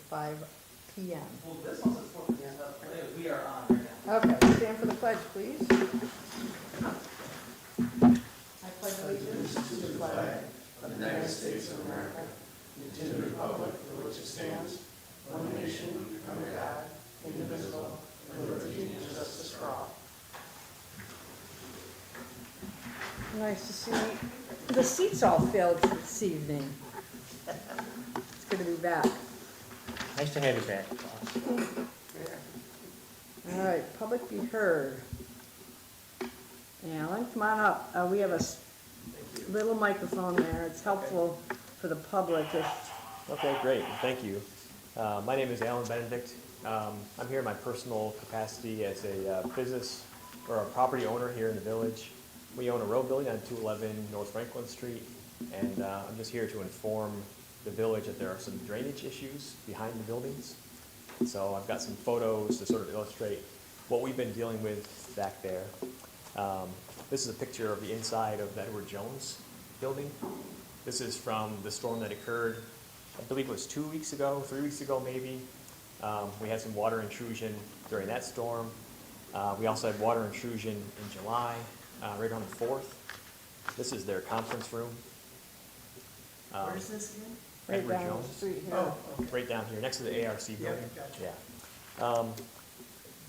5 p.m. Well, this one says 4 p.m. We are on right now. Okay, stand for the pledge, please. I pledge allegiance to the flag of the United States of America and to the republic for which it stands, one nation, under God, indivisible, with liberty and justice for all. Nice to see the seats all filled this evening. It's good to be back. Nice to have you back. All right, public be heard. Alan, come on up. We have a little microphone there. It's helpful for the public if... Okay, great. Thank you. My name is Alan Benedict. I'm here in my personal capacity as a business or a property owner here in the village. We own a row building on 211 North Franklin Street, and I'm just here to inform the village that there are some drainage issues behind the buildings. So I've got some photos to sort of illustrate what we've been dealing with back there. This is a picture of the inside of the Edward Jones building. This is from the storm that occurred, I believe it was 2 weeks ago, 3 weeks ago maybe. We had some water intrusion during that storm. We also had water intrusion in July, right on the 4th. This is their conference room. Where's this again? Right Edward down the Jones. street here. Oh, okay. Right down here, next to the ARC building. gotcha. Yeah.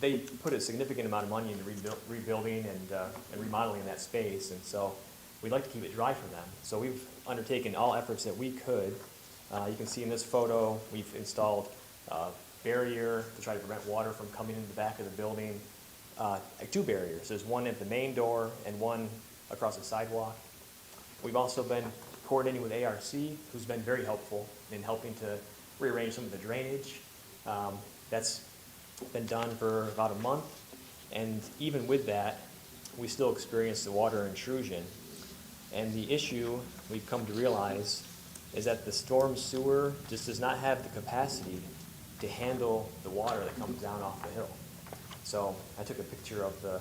They put a significant amount of money into rebuilding and remodeling that space, and so we'd like to keep it dry for them. So we've undertaken all efforts that we could. You can see in this photo, we've installed a barrier to try to prevent water from coming into the back of the building. 2 barriers. There's one at the main door and one across the sidewalk. We've also been coordinating with ARC, who's been very helpful in helping to rearrange some of the drainage. That's been done for about a month, and even with that, we still experience the water intrusion. And the issue we've come to realize is that the storm sewer just does not have the capacity to handle the water that comes down off the hill. So I took a picture of the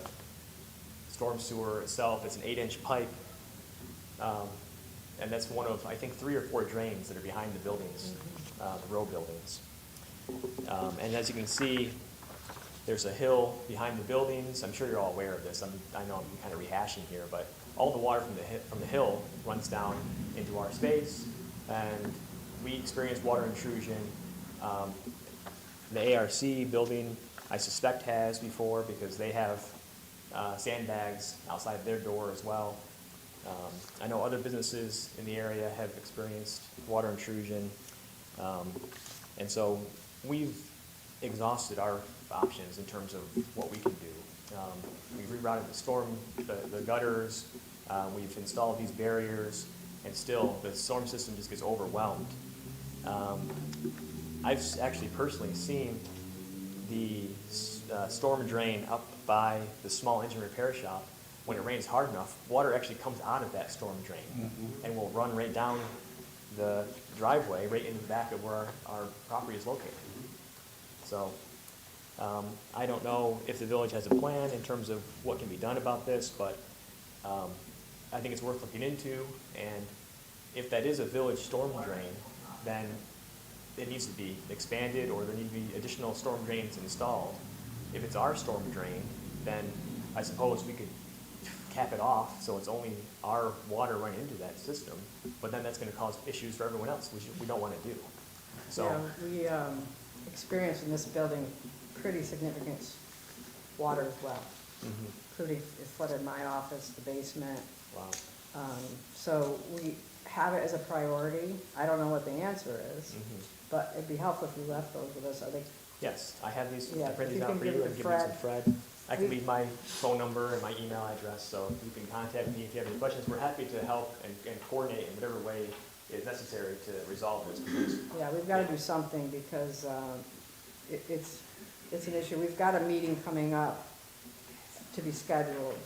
storm sewer itself. It's an 8-inch pipe, and that's one of, I think, 3 or 4 drains that are behind the buildings, the row buildings. And as you can see, there's a hill behind the buildings. I'm sure you're all aware of this. I know I'm kind of rehashing here, but all the water from the hill runs down into our space, and we experience water intrusion. The ARC building, I suspect, has before, because they have sandbags outside their door as well. I know other businesses in the area have experienced water intrusion, and so we've exhausted our options in terms of what we can do. We've rerouted the gutters, we've installed these barriers, and still the storm system just gets overwhelmed. I've actually personally seen the storm drain up by the small engine repair shop. When it rains hard enough, water actually comes out of that storm drain and will run right down the driveway, right into the back of where our property is located. So I don't know if the village has a plan in terms of what can be done about this, but I think it's worth looking into. And if that is a village storm drain, then it needs to be expanded, or there need to be additional storm drains installed. If it's our storm drain, then I suppose we could cap it off so it's only our water running into that system, but then that's going to cause issues for everyone else, which we don't want to do. So Yeah, we experienced in this building pretty significant water as well. It flooded my office, the basement. wow. So we have it as a priority. I don't know what the answer is, but it'd be helpful if you left those with us. I think. Yes, I have these. Yeah, I printed if you out can for give you it and to give these to Fred. Fred. I can leave my phone number and my email address, so you can contact me if you have any questions. We're happy to help and coordinate in whatever way is necessary to resolve this. Yeah, we've got to do something because it's an issue. We've got a meeting coming up to be scheduled.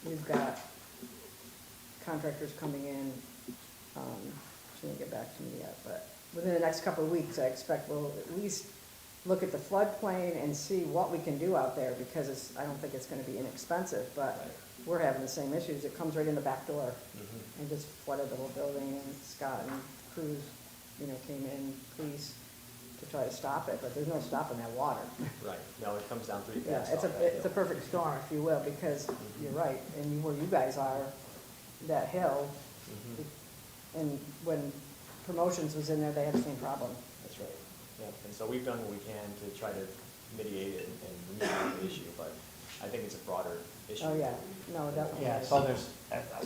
We've got contractors coming in. She didn't get back to me yet, but within the next couple of weeks, I expect we'll at least look at the floodplain and see what we can do out there, because I don't think it's going to be inexpensive, but we're having the same issues. It comes right in the back door and just flooded the whole building, and Scott and crews, came in, police, try to stop it, but there's no stopping that water. Right, no, it comes down pretty Yeah, fast. it's off that it's a hill. perfect storm, if you will, because you're right, and where you guys are, that hill, Mhm. and when Promotions was in there, they had the same problem. That's right, yeah, and so we've done what we can to try to mitigate it and remediate the issue, but I think it's a broader issue. Oh, yeah, no, definitely. Yeah, so there's,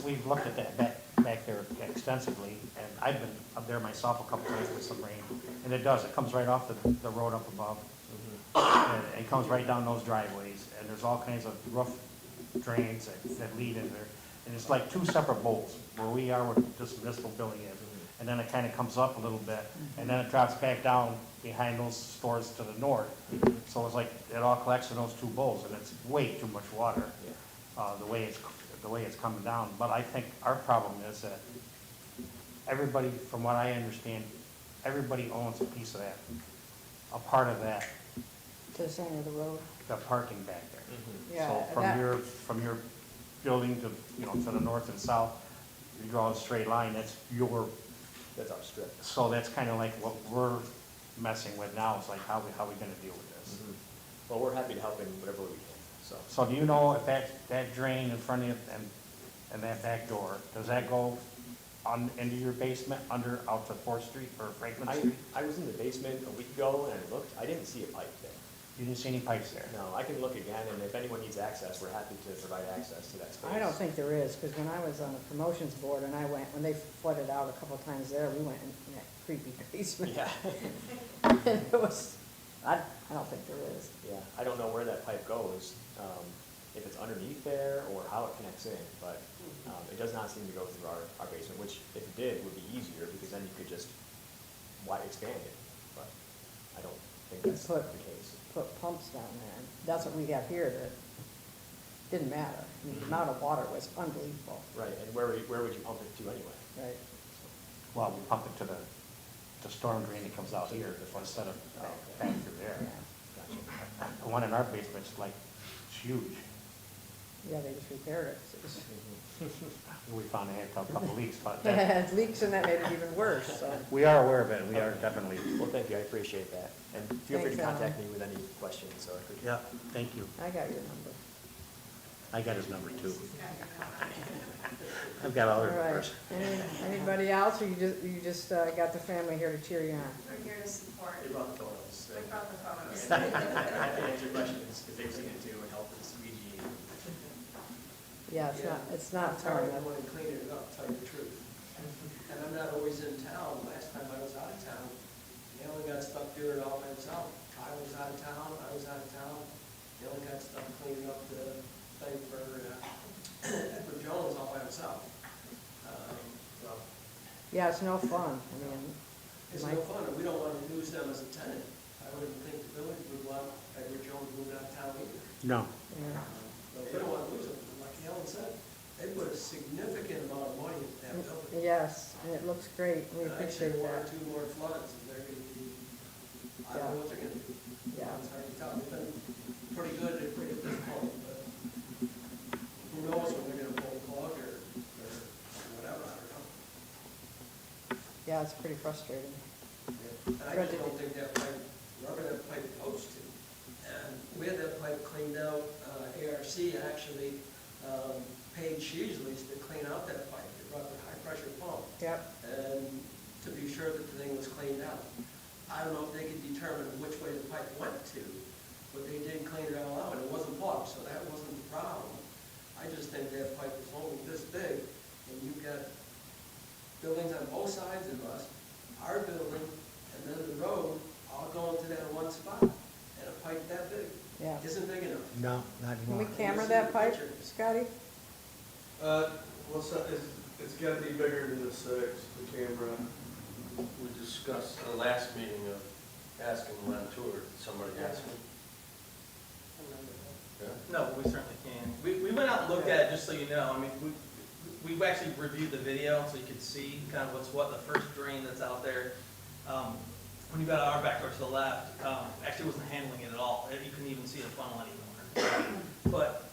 we've looked at that back there extensively, and I've been up there myself a couple times with some rain, and it comes right off the road up above, Mhm. and it comes right down those driveways, and there's all kinds of roof drains that lead in there, and it's like two separate bowls, where we are, where this municipal building is, and then it kind of comes up a little bit, and then it drops back down behind those stores to the north, so it's like, it all collects in those two bowls, and it's way too much water, Yeah. the way it's coming down. But I think our problem is that everybody, from what I understand, everybody owns a piece of that, a part of that, To the center of the road. the parking back there. Mhm. Yeah, So from your building to, to the north and south, you draw a straight line, that's your, That's our strip. so that's kind of like what we're messing with now, it's like, how we gonna deal with this? Mhm. Well, we're happy to help in whatever we can, so. So do you know if that drain in front of you and that back door, does that go on, into your basement, out to Fourth Street or Franklin Street? I was in the basement a week ago and I looked, I didn't see a pipe there. You didn't see any pipes there? No, I can look again, and if anyone needs access, we're happy to provide access to that space. I don't think there is, because when I was on the Promotions Board and when they flooded out a couple of times there, we went in that creepy basement. Yeah, And it was, I don't think there is. yeah, I don't know where that pipe goes, if it's underneath there or how it connects in, but, it does not seem to go through our basement, which if it did, would be easier, because then you could just expand it, but I don't think that's the case. Put pumps down there, and that's what we have here, that didn't matter. I mean, the amount of water was unbelievable, Right, and where would you pump it to anyway? right? Well, we pump it to the storm drain that comes out here instead of back through there. Yeah, Gotcha. The one in our basement's like, it's huge. yeah, they just repaired it. It was- Mhm. We found they had a couple leaks, but It had leaks, and that made it even worse, so. we are aware of it, we are definitely. Well, thank you, I appreciate that, and feel free to Thanks, Alan. contact me with any questions, so I could. Yeah, thank you. I got your number. I got his number too. I've got other All right. numbers. Anybody else, or you just got the family here to cheer you on? We're here to support. They brought the photos. We brought the photos. I can answer questions, because they've seen it too, and help with the squeegee. Yeah, it's not It's far hard, I enough. want to clean it up, tell you the truth. And I'm not always in town. Last time I was out of town, Alan got stuck doing it all by himself. Kyle was out of town, I was out of town. Alan got stuck cleaning up the thing for Edward Jones all by himself. So, Yeah, it's no fun. I mean, it's my- no fun, and we don't want to lose them as a tenant. I wouldn't think the village would want Edward Jones moving out of town either. No. yeah. But we don't want to lose them. Like Alan said, they put a significant amount of money into that building. Yes, and it looks great. We I'd say appreciate one or that. two more floods, and they're gonna be, I don't know what they're gonna do. Yeah. It's hard to tell. They've been pretty good at this point, but who knows when they're gonna pull the plug or whatever, I don't know. Yeah, it's pretty frustrating. And I just don't think that pipe, wherever that pipe goes to. And we had that pipe cleaned out, ARC actually paid Sheasley's to clean out that pipe. They brought the high pressure pump. Yep, And to be sure that the thing was cleaned out. I don't know if they could determine which way the pipe went to, but they did clean it all out, and it wasn't plugged, so that wasn't the problem. I just think that pipe was only this big, and you've got buildings on both sides of us, our building, and then the road, all going to that one spot, and a pipe that big yeah. isn't big enough. No, not Can we anymore. camera that pipe, Scotty? Well, so it's gotta be bigger than the 6, the camera. We discussed at the last meeting of asking Len Tour, somebody asked me. Yeah. No, we certainly can. We went out and looked at it, just so you know. I mean, we actually reviewed the video so you could see kind of what's what, the first drain that's out there. When you got our back door to the left, actually wasn't handling it at all. You couldn't even see the funnel anymore. But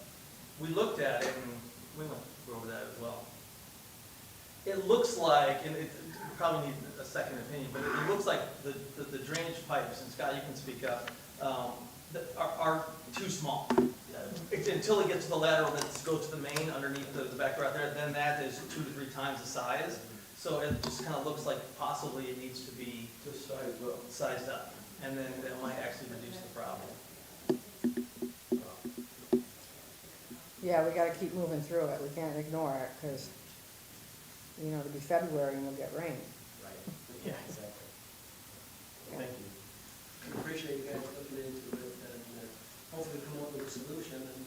we looked at it and we went over that as well. It looks like, and it probably need a second opinion, but it looks like the drainage pipes, and Scott, you can speak up, are too small. Until it gets to the lateral that goes to the main underneath the back right there, then that is 2 to 3 times the size. So it just kind of looks like possibly it needs to be Just size up. sized up, and then that might actually reduce the problem. Yeah, we gotta keep moving through it, we can't ignore it, because, you know, it'll be February and we'll get rain. Right. Yeah, exactly. Thank you. I appreciate you guys looking into it and hopefully come up with a solution and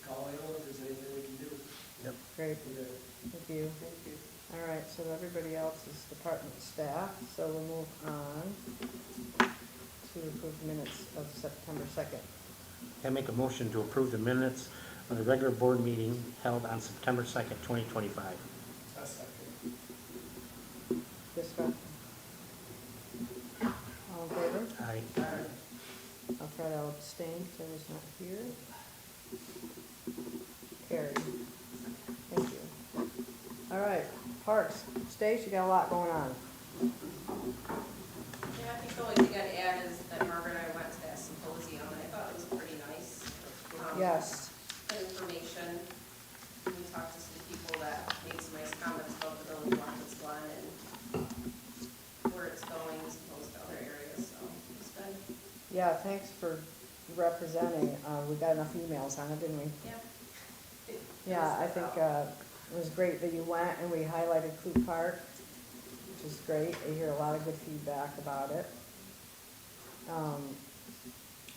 call Alan if there's anything we can do. Great, We're there. thank you. All right, so everybody else is department staff, so we'll move on to approve minutes of September 2nd. I make a motion to approve the minutes of the regular board meeting held on September 2nd, 2025. Discussion? All in favor? Aye. I'll try to abstain, Sarah's not here. Carried. Thank you. All right, parks, Stace, you got a lot going on. Yeah, I think the only thing I'd add is that Margaret and I went to that symposium, and I thought it was pretty nice. Yes, Good information. We talked to some people that made some nice comments about the building block it's done and where it's going as opposed to other areas, so it's good. yeah, thanks for representing. We got enough emails on it, didn't we? Yeah. Yeah, I think it was great that you went and we highlighted Clue Park, which is great. I hear a lot of good feedback about it.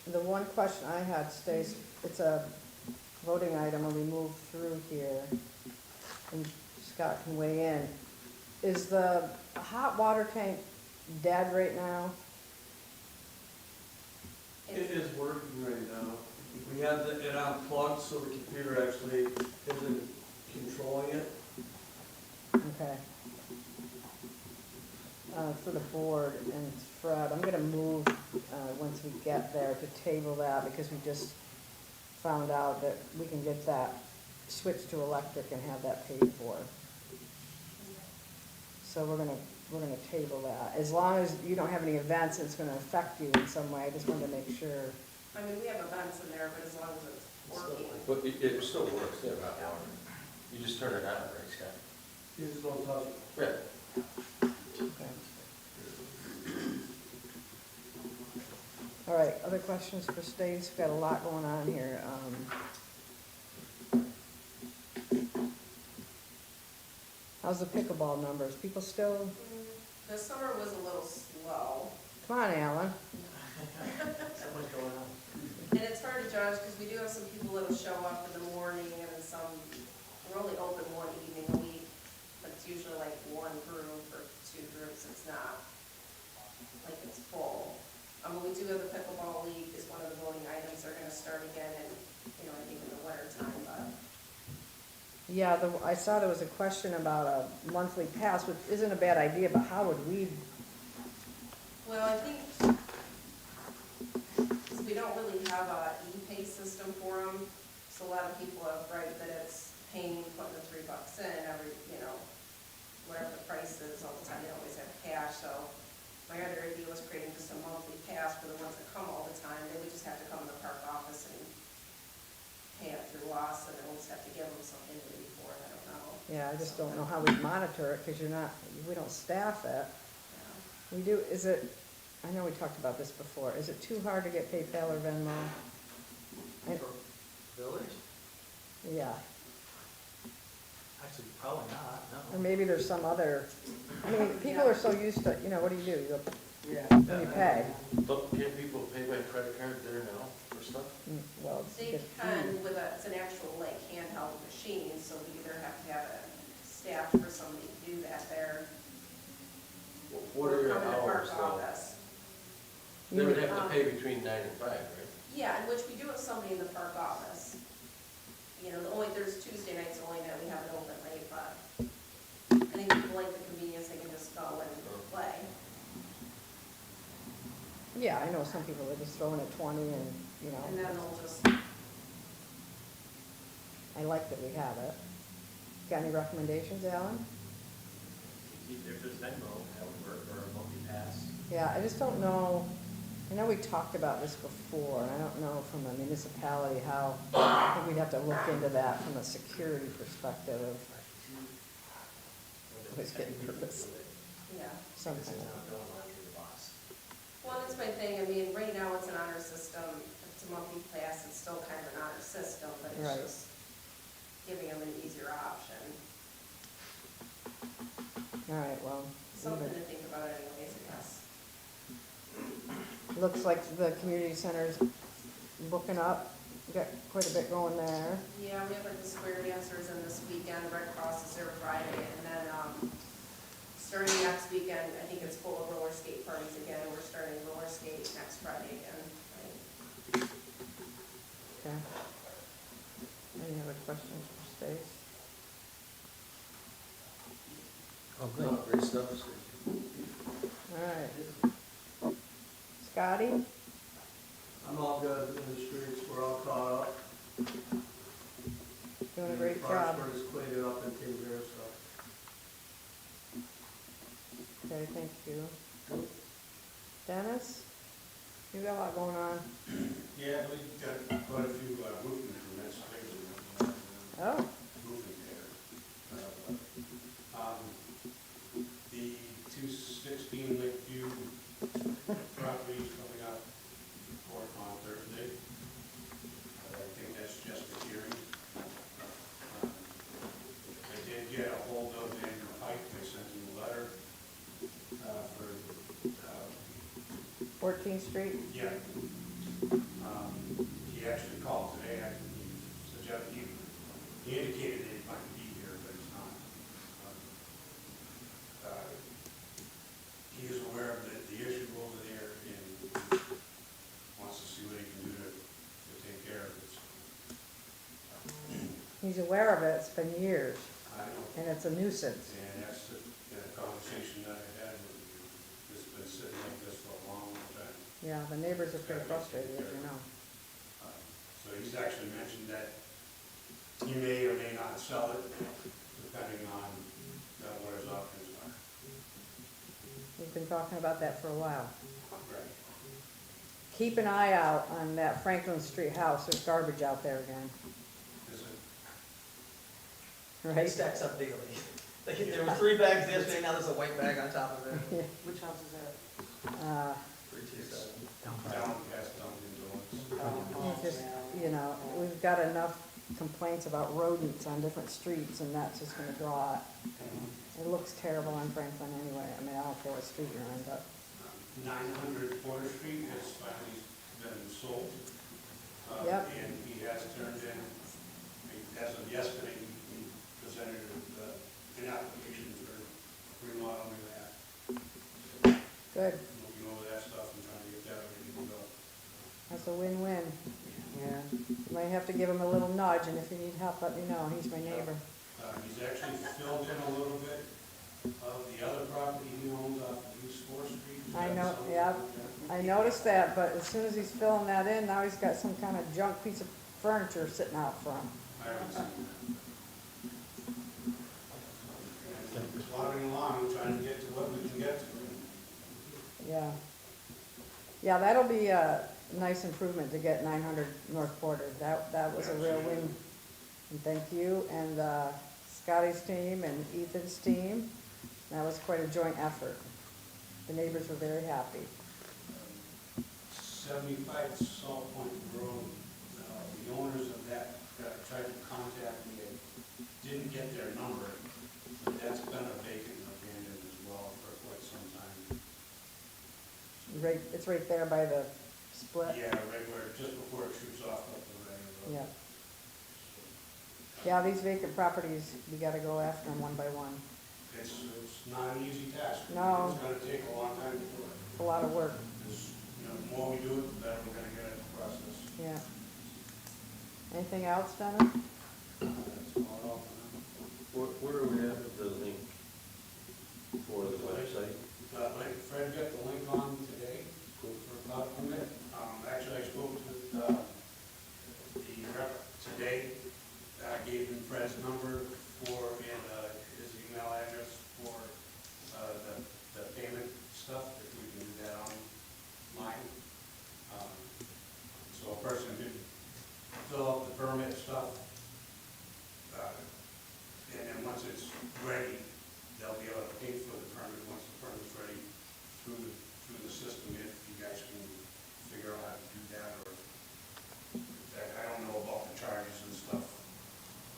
The one question I had, Stace, it's a voting item and we move through here, and Scott can weigh in. Is the hot water tank dead right now? It is working right now. We have it unplugged, so the computer actually isn't controlling it. Okay. For the board and Fred, I'm gonna move, once we get there, to table that, because we just found out that we can get that switched to electric and have that paid for. So we're gonna table that, as long as you don't have any events that's gonna affect you in some way. I just wanted to make sure. I mean, we have events in there, but as long as it's working. But it still works, they have hot water. You just turn it on, right, Scott? You just don't touch it. Yeah. Okay. All right, other questions for Stace? We've got a lot going on here. How's the pickleball numbers? People still, The summer was a little slow. come on, Alan. So much going on. And it's hard to judge because we do have some people that'll show up in the morning and then some, we're only open one evening a week, but it's usually like one group or two groups, it's not like it's full. But we do have the pickleball league is one of the voting items, they're gonna start again in, you know, I think in the winter time, but Yeah, I saw there was a question about a monthly pass, which isn't a bad idea, but how would we, well, I think, because we don't really have a e-pay system for them, so a lot of people have griped that it's paying, putting the $3 in every, you know, whatever the price is all the time, they always have cash, so my other idea was creating just a monthly pass for the ones that come all the time, they would just have to come to the park office and pay it through us, and then we'll just have to give them something to do for it, I don't know. yeah, I just don't know how we monitor it, because we don't staff it. Yeah. We do, is it, I know we talked about this before, is it too hard to get PayPal or Venmo? Village? Yeah, Actually, probably not, or no. maybe there's some other, I mean, people are so used to, you know, what do? You go, Yeah. when you pay, Can't people pay by credit card there now for stuff? well, it's They just- can with it's an actual like handheld machine, so we either have to have a staff for somebody to do that there. What are or your come to the park hours though? office. They would have to pay between 9 and 5, right? Yeah, in which we do have somebody in the park office. You know, there's Tuesday nights only that we have it open late, but I think people like the convenience, they can just go and play. yeah, I know some people are just throwing at 20 and, you And then know, they'll just, I like that we have it. Got any recommendations, Alan? If there's Venmo, that would work, or a monthly pass. Yeah, I just don't know, I know we talked about this before, and I don't know from a municipality how, I think we'd have to look into that from a security perspective of, I was getting nervous Yeah. sometimes. Well, that's my thing, I mean, right now it's an honor system, if it's a monthly pass, it's still kind of an honor system, but Right. it's just giving them an easier option. All right, well, Something to think about anyways, I guess. looks like the community center's booking up, got quite a bit going there. Yeah, we have like the square dancers in this weekend, Red Cross is there Friday, and then, starting next weekend, I think it's full of roller skate parties again, we're starting roller skate next Friday again. Right? Okay. Any other questions for Stace? Oh, good. Great stuff. All right. Scotty? I'm all good in the streets, we're all caught up. Doing a great job. Parksburg has cleaned it up and taken care of stuff. Okay, thank you. Dennis? You got a lot going on. Yeah, we've got quite a few roofing permits, Oh, roofing there. The 216 Lakeview property is coming up for court on Thursday. I think that's just a hearing. I did get a hold of Andrew Pike, I sent him a letter for, 14th Street? yeah. He actually called today, he suggested, he indicated that he might be here, but he's not. He is aware of the issue over there and wants to see what he can do to take care of it. He's aware of it, it's been years, I know, and it's a nuisance. and that's the conversation that I had with you. It's been sitting like this for a long, long time. Yeah, the neighbors are pretty frustrated, as you know. So he's actually mentioned that he may or may not sell it, depending on what his options are. We've been talking about that for a while. Right. Keep an eye out on that Franklin Street house, there's garbage out there again, Is it, It right? stacks up daily. Like, there were 3 bags yesterday, now there's a white bag on top of it. Which house is that? 327. down past Dunkin' Donuts? It's just, you know, we've got enough complaints about rodents on different streets, and that's just gonna draw it. It looks terrible on Franklin anyway, I mean, I don't care what street you're on, but, 900 Porter Street has finally been sold. Yep. And he has turned in, as of yesterday, he presented an application for remodeling that. good, Looking over that stuff and trying to get that ready to go. that's a win-win. Yeah, might have to give him a little nudge, and if you need help, let me know, he's my neighbor. He's actually filled in a little bit of the other property he owns off of East Fourth Street. He's I got know, some yeah. over there. I noticed that, but as soon as he's filling that in, now he's got some kind of junk piece of furniture sitting out front. I haven't seen that. And plodding along, trying to get to what we can get to. Yeah. Yeah, that'll be a nice improvement to get 900 North Porter. That was a real win. And thank you, and Scotty's team and Ethan's team. That was quite a joint effort. The neighbors were very happy. 75 Salt Point Road, the owners of that tried to contact me, I didn't get their number, but that's been a vacant and abandoned as well for quite some time. Right, it's right there by the split. Yeah, right where, just before it shoots off up the road. Yeah. Yeah, these vacant properties, we gotta go after them one by one. It's not an easy task. No. It's gonna take a long time to do it. It's a lot of work, Because, the more we do it, the better we're gonna get at the process. yeah. Anything else, Dennis? That's all for now. Where are we at with the link for the website? Fred got the link on today for about a minute. Actually, I spoke with the rep today. I gave him Fred's number and his email address for permit stuff. And then once it's ready, they'll be able to pay for the permit, once the permit's ready through the system, if you guys can figure out how to do that, or, I don't know about the charges and stuff,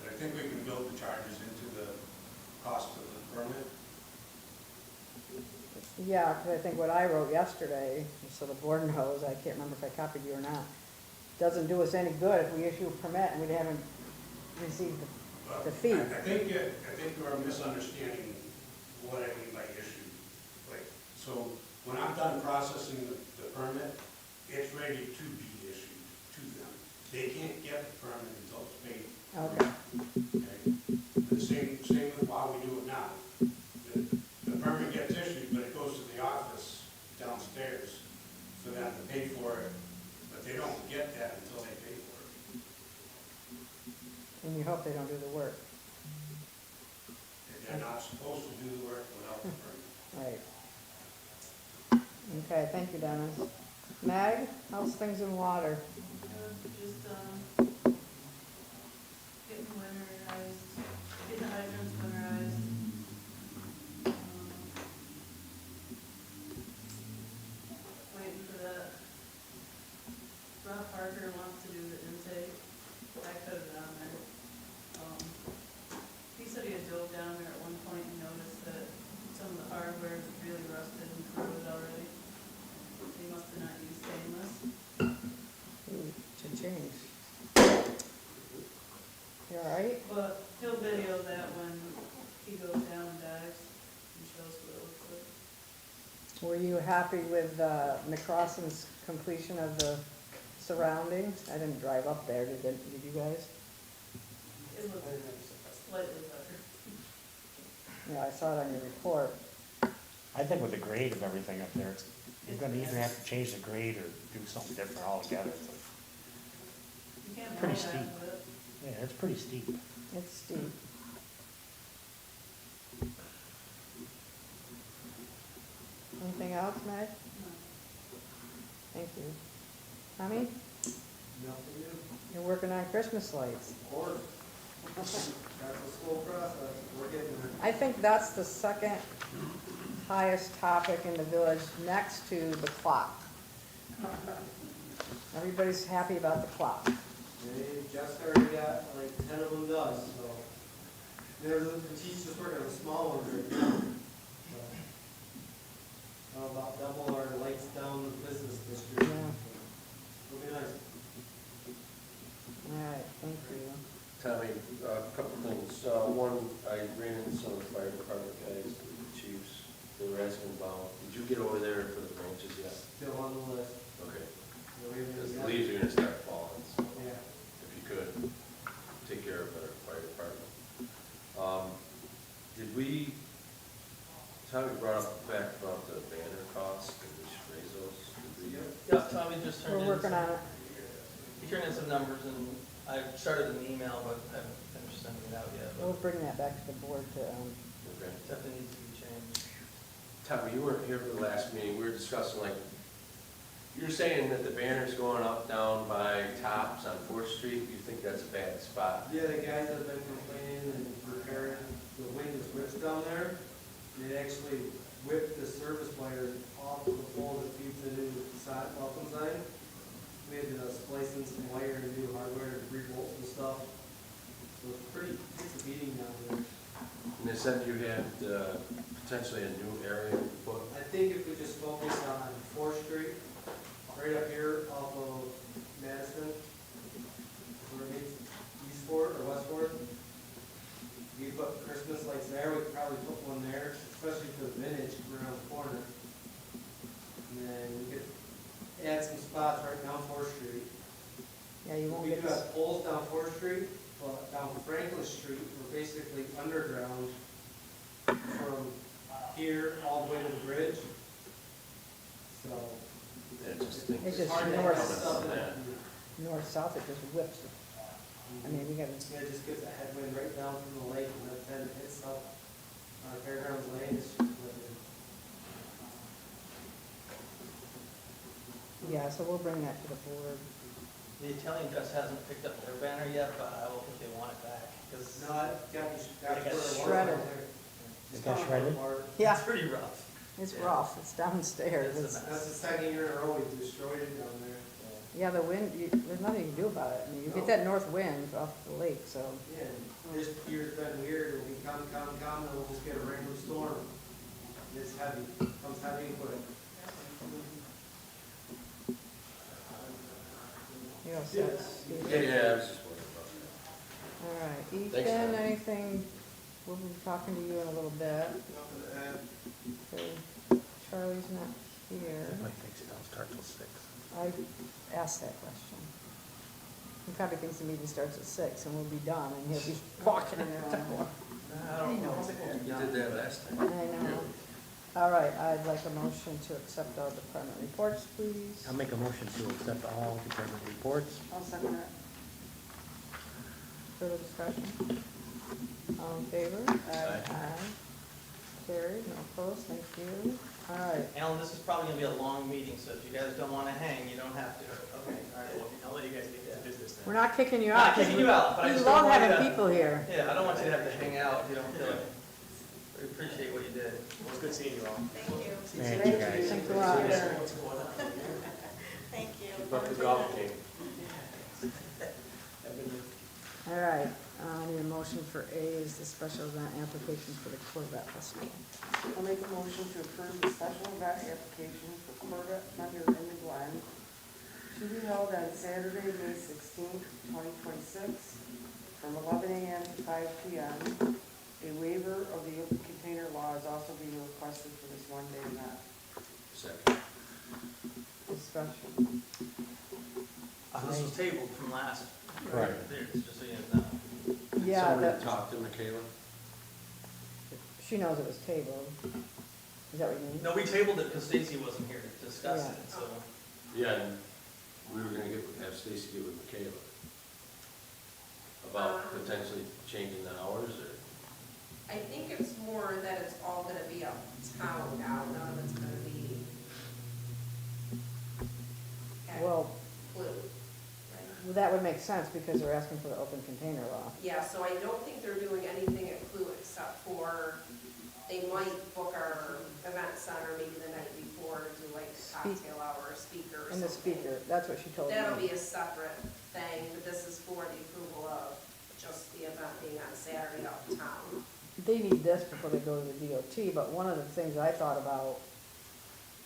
but I think we can build the charges into the cost of the permit. Yeah, because I think what I wrote yesterday, so the board knows, I can't remember if I copied you or not, doesn't do us any good if we issue a permit and we haven't received the fee. I think you're misunderstanding what I mean by issue. Like, so when I'm done processing the permit, it's ready to be issued to them. They can't get the permit until it's paid. Okay, Okay? The same with how we do it now. The permit gets issued, but it goes to the office downstairs for them to pay for it, but they don't get that until they pay for it. and you hope they don't do the work, They're not supposed to do the work without the permit. right? Okay, thank you, Dennis. Mag, how's things in water? Just, getting winterized, getting the hydrants winterized. Waiting for that. Rob Parker wants to do the intake. I put it on there. He said he had dove down there at one point and noticed that some of the hardware is really rusted and corroded already. He must have not used stainless. Ooh, cha-ching. You all right? But he'll video that when he goes down and dives and shows what it looks like. Were you happy with McCrossen's completion of the surroundings? I didn't drive up there, did you guys? It looks slightly better. Yeah, I saw it on your report. I think with the grade of everything up there, you're gonna either have to change the grade or do something different altogether. You can't mow Pretty that steep. with it. Yeah, it's pretty steep. It's steep. Anything else, Meg? No. Thank you. Tommy, you're working on Christmas lights. That's a slow process, we're getting there. I think that's the second highest topic in the village, next to the clock. Everybody's happy about the clock. They just already got like 10 of them done, so. She's just working on small ones right now. So, about double our lights down the business district. Yeah. It'll be nice. All right, thank you. Tommy, a couple things. One, I ran into some of the fire department guys, the chiefs, they were asking about, did you get over there for the branches yet? Still on the list. Okay. Yeah, we haven't Because the got- leaves are gonna start falling, so Yeah. if you could, take care of our fire department. Did we, Tommy brought up the fact about the banner costs, did we raise those? Did we, Yeah, Tommy just turned We're in working some, on it. he turned in some numbers and I started an email, but I haven't finished sending it out yet, We'll but bring that back to the board to, okay. definitely needs to be changed. Tommy, you weren't here for the last meeting, we were discussing like, you're saying that the banner's going up down by Tops on Fourth Street, you think that's a bad spot? Yeah, the guys have been complaining and repairing, the wind is whipped down there. They actually whipped the service wires off the pole that feeds into the side welcome sign. We had to splice in some wire and new hardware and 3 bolts and stuff. So it's a beating down there. And they said you had potentially a new area to put. I think if we just focus on Fourth Street, right up here off of Madison, where it meets Eastport or Westport, we put Christmas lights there, we could probably put one there, especially for the vintage around the corner. And then we could add some spots right down Fourth Street. yeah, you won't We get do this. have poles down Fourth Street, but down Franklin Street, we're basically underground from here all the way to the bridge. So. I just think It it's just hard to north- comment on that. North-south, it just whips it. I mean, we got Yeah, it just gives a headwind right down from the lake, and then it hits up on Fairgrounds Lane, it's just living. yeah, so we'll bring that to the board. The Italian Dress hasn't picked up their banner yet, but I will think they want it back, because No, that's where it was. Shredded. It got shredded? Yeah, it's pretty rough. it's Yeah. rough, it's downstairs. It's a It's- mess. That's the second year in a row we destroyed it down there. Yeah, the wind, there's nothing you can do about it. I mean, you get that north wind off the lake, so. Yeah, this year's been weird, and we come, and we'll just get a random storm. It's heavy, comes heavy, but You know, so it's- Yeah, I was just wondering about All right, Thanks, Ethan, Tom. anything, we'll be talking to you in a little bit. nothing to add. Okay, Charlie's not here. My things don't start till 6. I asked that question. He probably thinks the meeting starts at 6 and we'll be done and he'll be walking in there on more. I don't know. that. You did that last time. I know. All right, I'd like a motion to accept all department reports, please. I'll make a motion to accept all department reports. I'll second it. Further discussion? All in favor? Aye. Carried, no opposed, thank you. All right, Alan, this is probably gonna be a long meeting, so if you guys don't wanna hang, you don't have to. Okay, all right, well, I'll let you guys get to business then. we're not kicking you out. Not kicking you out, but I We just love don't want you having to. people here. Yeah, I don't want you to have to hang out if you don't feel it. We appreciate what you did. Well, it's good seeing you all. Thank you. Thank you, guys. Thanks a lot. What's going on? Thank you. Keep up the golf game. All right, I need a motion for A is the special event application for the Corvette Festival. I'll make a motion to approve the special event application for Corvette Thunder in the Glen to be held on Saturday, May 16th, 2026, from 11 a.m. to 5 p.m. A waiver of the open container law is also being requested for this one-day event. Second. Discussion. This was tabled from last. Right. Just so you know. Yeah, Somebody that, talk to Michaela? she knows it was tabled. Is that what you mean? No, we tabled it because Stacy wasn't here to discuss Yeah. it, so. Yeah, and we were gonna have Stacy get with Michaela about potentially changing the hours, or? I think it's more that it's all gonna be uptown now, none of it's gonna be at Well, Blue. Right? well, that would make sense because they're asking for the open container law. Yeah, so I don't think they're doing anything at Clue except for, they might book our event center maybe the night before, do like cocktail hour, speaker or And the something. speaker, that's what she told me. That'll be a separate thing, but this is for the approval of just the event being on Saturday uptown. They need this before they go to the DOT, but one of the things I thought about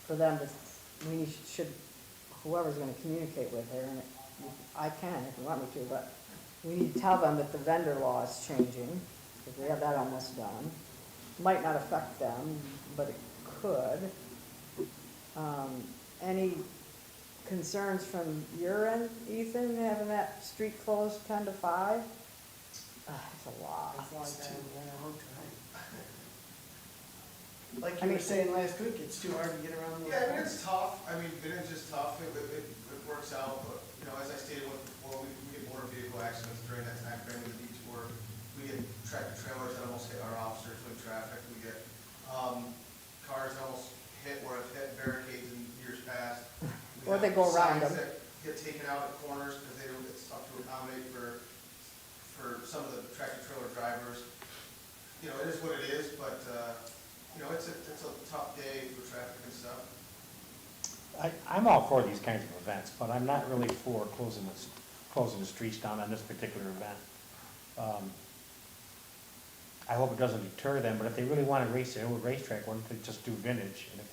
for them is, we should, whoever's gonna communicate with her, and I can if you want me to, but we need to tell them that the vendor law is changing, because we have that almost done. Might not affect them, but it could. Any concerns from your end, Ethan, having that street closed 10 to 5? It's a lot. That's a long time, yeah. Like I you mean- were saying last week, it's too hard to get around those. Yeah, I mean, it's tough, I mean, vintage is tough, it works out, but, you know, as I stated before, we get motor vehicle accidents during that time frame of the detour. We get tractor trailers that almost hit our officers with traffic, we get, cars that almost hit or have hit barricades in years past. We Or they have go around signs them. that get taken out at corners because they don't get stuck to accommodate for some of the tractor trailer drivers. You know, it is what it is, but, you know, it's a tough day for traffic and stuff. I'm all for these kinds of events, but I'm not really for closing the streets down on this particular event. I hope it doesn't deter them, but if they really want to race their own racetrack, why don't they just do vintage? And if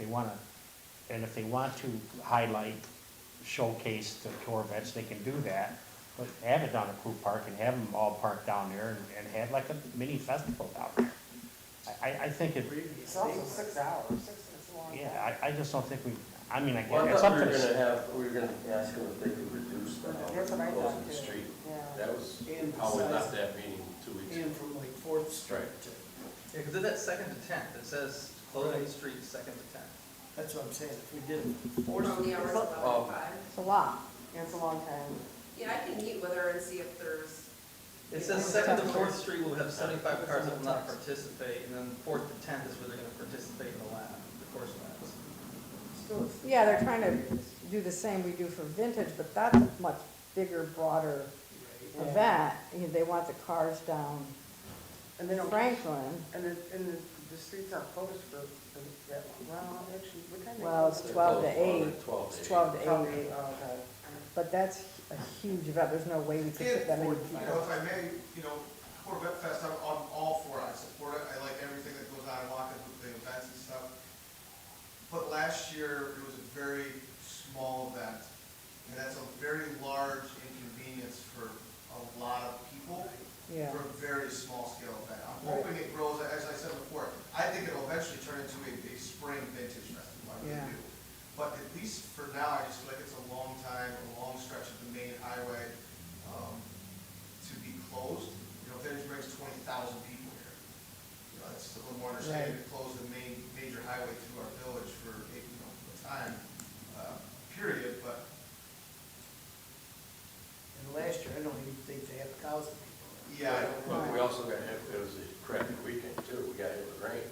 they want to highlight, showcase the Corvettes, they can do that. But have it down at Crew Park and have them all parked down there and have like a mini festival down there. I think it, It's also 6 hours, it's a long time. yeah, I just don't think I mean, I Well, I guess it's thought up we to were the. gonna ask them if they could reduce the That's what I hours thought closing the too. street. Yeah. That was And how we besides- left that meeting 2 weeks ago. And from like Fourth Street Right. to, Yeah, because it's 2nd to 10th, it says closing the street 2nd to 10th. that's what I'm saying, if we did Fourth From the hours Street. 11 Oh. to 5. It's a lot. Yeah, it's a long time. Yeah, I can meet with her and see if there's, It says 2nd to 4th Street will have 75 cars that will not participate, and then 4th to 10th is where they're gonna participate in the lab, the course labs. Yeah, they're trying to do the same we do for vintage, but that's a much bigger, broader Right. event, they want the cars down And they don't. Franklin. And the streets aren't closed for that long. Well, actually, what time? Well, it's They're 12 to closed 8. 12 to It's 8. 12 to 8. Probably, okay. But that's a huge event, there's no way we could fit that many You know, people. if I may, Corvette Fest, I'm all for it, I support it, I like everything that goes on in Waukee with the events and stuff. But last year, it was a very small event, and that's a very large inconvenience for a lot of people Yeah, for a very small scale event. I'm Right. hoping it grows, as I said before, I think it'll eventually turn into a spring vintage festival, I really Yeah. do. But at least for now, I just feel like it's a long time, a long stretch of the main highway, to be closed. Vintage brings 20,000 people here. That's a little more understanding to close the major highway through our village for, a time, period, but. And last year, I don't even think they had 1,000 people. Yeah. But we also got hit, it was a crappy weekend too, we got hit with rain.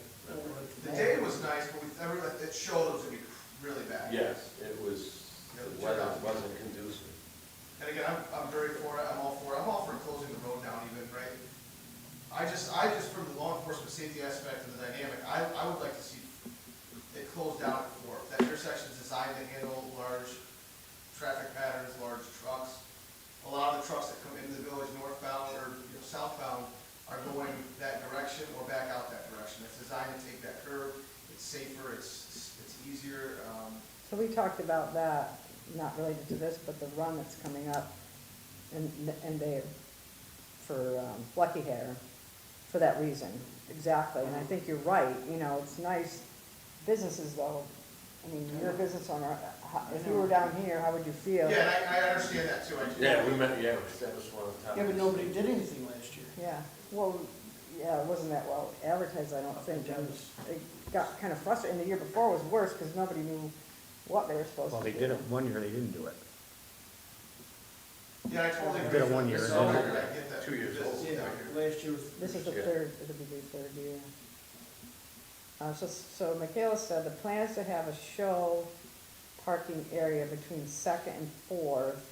The day was nice, but it showed it was gonna be really bad. Yes, it was, the weather wasn't conducive. And again, I'm very for it, I'm all for it, I'm all for closing the road down even, right? I just, from the law enforcement safety aspect of the dynamic, I would like to see it closed down at 4. That intersection is designed to handle large traffic patterns, large trucks. A lot of the trucks that come into the village northbound or southbound are going that direction or back out that direction. It's designed to take that curve, it's safer, it's easier, so we talked about that, not related to this, but the run that's coming up, and they, for Lucky Hair, for that reason, exactly, and I think you're right, it's nice, businesses though, I mean, you're a business owner, if you were down here, how would you feel? yeah, and I understand that too. Yeah, that was one of the times. Yeah, but nobody did anything last year. Yeah, well, yeah, it wasn't that well advertised, I don't think, That and was- it got kind of frustrating, the year before was worse, because nobody knew what they were supposed to do. Well, they did it one year, they didn't do it. Yeah, I totally Did agree. it one year, It's and then- all right, I get that. 2 years old. Business is Yeah, down here. last year was. This is the Yeah. third, it'll be the third year. So Michaela said the plan is to have a show parking area between Second and Fourth,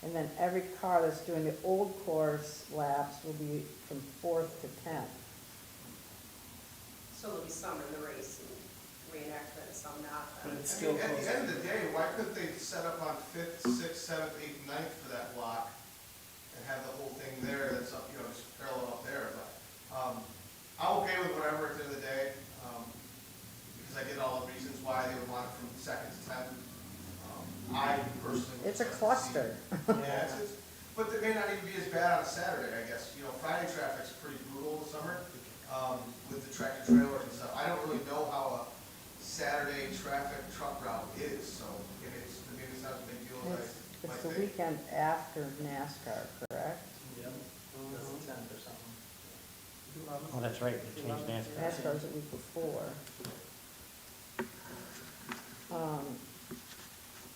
and then every car that's doing the old course laps will be from Fourth to 10th. So there'll be some in the race and reenactment, some not. But it's I still mean, at close. the end of the day, why couldn't they set up on 5th, 6th, 7th, 8th, 9th for that block and have the whole thing there that's up, just parallel up there, but, I'm okay with whatever at the end of the day, because I get all the reasons why they would want it from 2nd to 10th. I personally. would It's a prefer to see- cluster. Yeah, but it may not even be as bad on Saturday, I guess, Friday traffic's pretty brutal this summer, with the tractor trailers and stuff. I don't really know how a Saturday traffic truck route is, so maybe it's not a big deal as It's, I might it's the think. weekend after NASCAR, correct? Yep, that's the 10th or something. Oh, that's right, they changed NASCAR. NASCAR's the week before.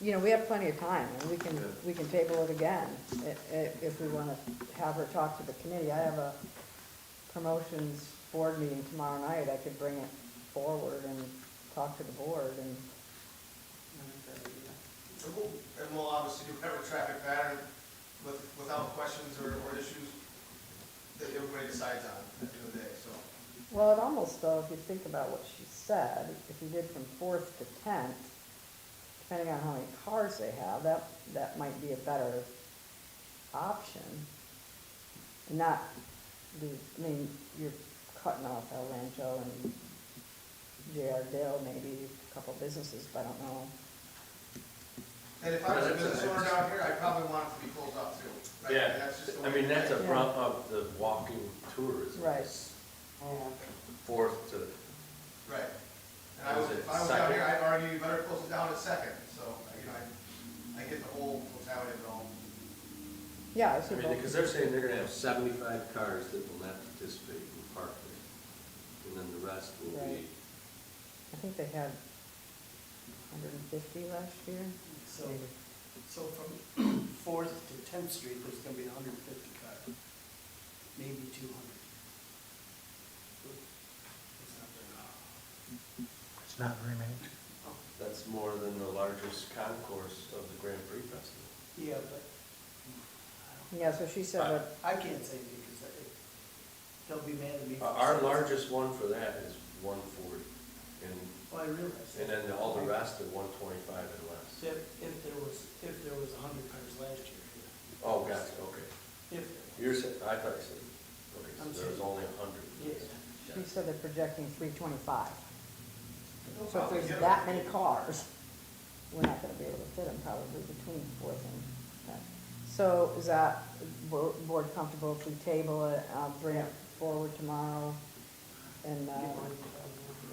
We have plenty of time, and we can table it again, if we wanna have her talk to the committee. I have a promotions board meeting tomorrow night, I could bring it forward and talk to the board, and, And we'll obviously do whatever traffic pattern without questions or issues that everybody decides on at the end of the day, so. well, it almost, though, if you think about what she said, if you did from 4th to 10th, depending on how many cars they have, that might be a better option. Not you're cutting off El Rancho and J.R. Dale, maybe a couple businesses, but I don't know. And if I was a business owner down here, I'd probably want it to be closed up too. Right? Yeah, That's just the I way- mean, that's a Yeah. brunt of the walking tourism. Right. Yeah. 4th to, Right. And I was, Was it if I was down second? here, I'd argue you better close it down at 2nd, so, I get the whole totality of it all. Yeah, I I see mean, both. because they're saying they're gonna have 75 cars that will not participate in parking. And then the rest will Right. be, I think they had 150 last year. So from 4th to 10th Street, there's gonna be 150 cars, maybe 200. It's not very long. It's not very many. that's more than the largest concourse of the Grand Prix Festival. Yeah, but Yeah, so she said that, I can't say because they'll be mad at me. for Our saying- largest one for that is 140, and, Well, I realize and that. then all the rest are 125 and less. If there was 100 cars last year. Oh, gotcha, okay. If, You're saying, I thought you said, okay, I'm so there was saying- only 100. yeah. she said they're projecting 325. They'll So if probably there's get that them. many cars, we're not gonna be able to fit them probably between fourth and tenth. So is that board comfortable if we table it, I'll bring it forward tomorrow and,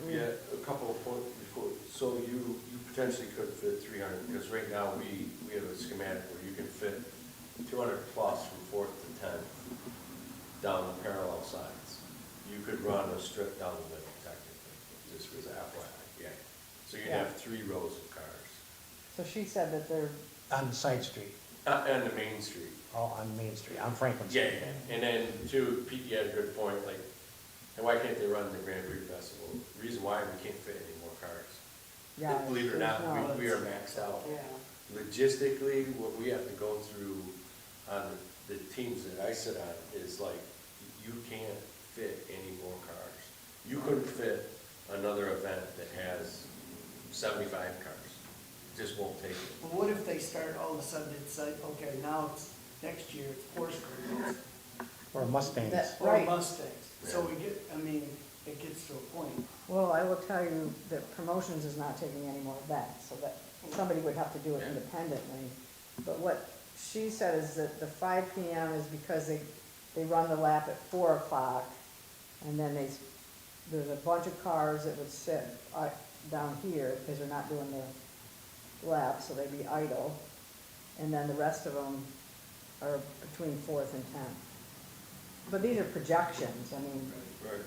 Yeah, a couple of points before, so you potentially could fit 300, because right now we have a schematic where you can fit 200 plus from Fourth to 10th down the parallel sides. You could run a strip down the middle technically, just as FYI, yeah. So you'd have 3 rows of cars. so she said that they're, On the side street, And the main street. oh, on Main Street, on Franklin Yeah, Street. and then too, Pete, you had a good point, like, and why can't they run the Grand Prix Festival? The reason why, we can't fit any more cars. yeah. Believe it or there's not, no- we are maxed out. Yeah. Logistically, what we have to go through on the teams that I sit on is like, you can't fit any more cars. You couldn't fit another event that has 75 cars. Just won't take it. Well, what if they start all of a sudden, it's like, okay, now it's, next year it's horse cars Or Mustangs. That- or Right. Mustangs. So Yeah. we get, I mean, it gets to a point. Well, I will tell you that promotions is not taking any more events, so that somebody would have to do it Yeah. independently. But what she said is that the 5 PM is because they run the lap at 4 o'clock, and then there's a bunch of cars that would sit down here, because they're not doing the lap, so they'd be idle. And then the rest of them are between 4th and 10th. But these are projections, I mean, Right.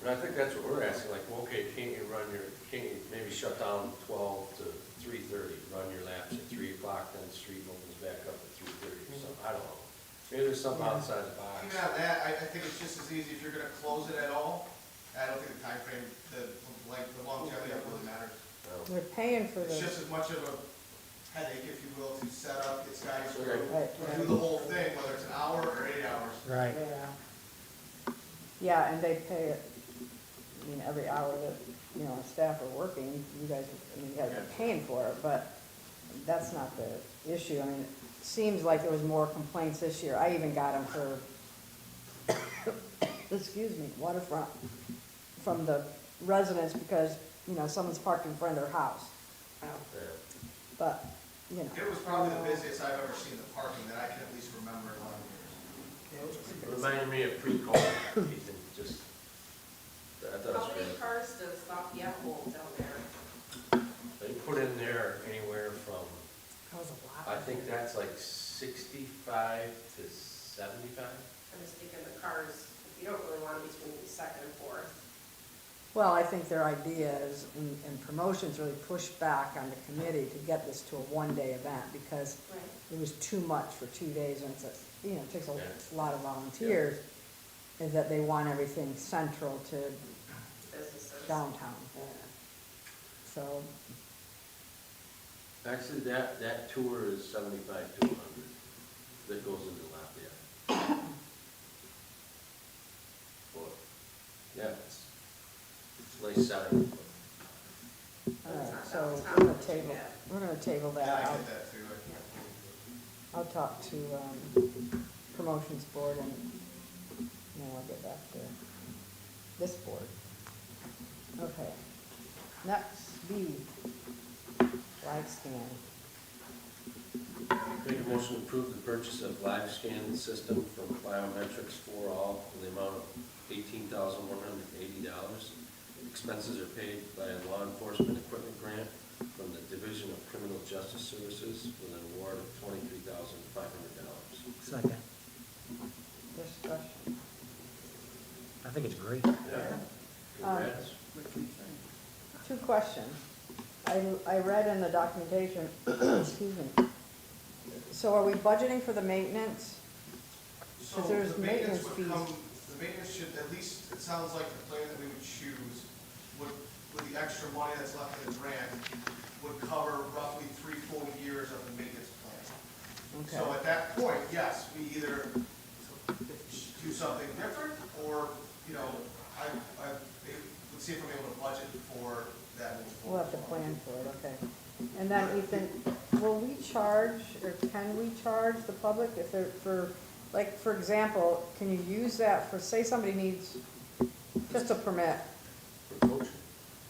And I think that's what we're asking, like, well, okay, can't you maybe shut down 12 to 3:30, run your laps at 3 o'clock, then the street opens back up at 3:30 or something, I don't know. Maybe there's something Yeah. outside the box. Even on that, I think it's just as easy if you're gonna close it at all. I don't think the timeframe, the longevity of it really matters. No. they're paying for It's the, just as much of a headache, if you will, to set up, get guys Okay. through, right, do the whole thing, whether it's an hour or 8 hours. Right. yeah. Yeah, and they pay it, I mean, every hour that, you know, our staff are working, you guys, I mean, you guys are paying for it, but that's not the issue. I mean, it seems like there was more complaints this year. I even got them for, excuse me, waterfront, from the residents because, you know, someone's parked in front of their house. Yeah. But, you know. It was probably the busiest I've ever seen the parking that I can at least remember in a lot of years. Yeah, it was pretty good. Reminded me of pre-COVID, Ethan, just, I thought it How was many great. cars does Lafayette hold down there? They put in there anywhere from, That was a lot. I think that's like 65 to 75. I'm just thinking the cars, you don't really want them between second and fourth. Well, I think their idea is, and promotions really pushed back on the committee to get this to a one-day event because Right. it was too much for 2 days and it's, you know, it takes a Yeah. lot of volunteers. Is that they want everything central to Businesses. downtown. So, Actually, that tour is 75 to 100 that goes into Lafayette. Boy, yeah, it's nice setting. all right, It's so not we're downtown, gonna but you table, get- we're gonna table Yeah, that. I I'll, get that too. I'll talk to, promotions board and then I'll get back to this board. Okay. Next, B, live scan. Make a motion to approve the purchase of live scan system from Biometrics for all in the amount of $18,180. Expenses are paid by a law enforcement equipment grant from the Division of Criminal Justice Services with an award of $23,500. Second. Discussion. I think it's great. Yeah. Congrats. What do you think? 2 questions. I read in the documentation, excuse me. So are we budgeting for the maintenance? So Because there's the maintenance would fees. come, the maintenance should, at least, it sounds like the plan that we would choose would, with the extra money that's left in the grant, would cover roughly 3 full years of the maintenance plan. So Okay. at that point, yes, we either do something different, or, you know, let's see if we're able to budget for that moving We'll forward. have to plan for it, okay. And then Ethan, will we charge, or can we charge the public if they're, like, for example, can you use that for, say somebody needs just a permit? For coaching,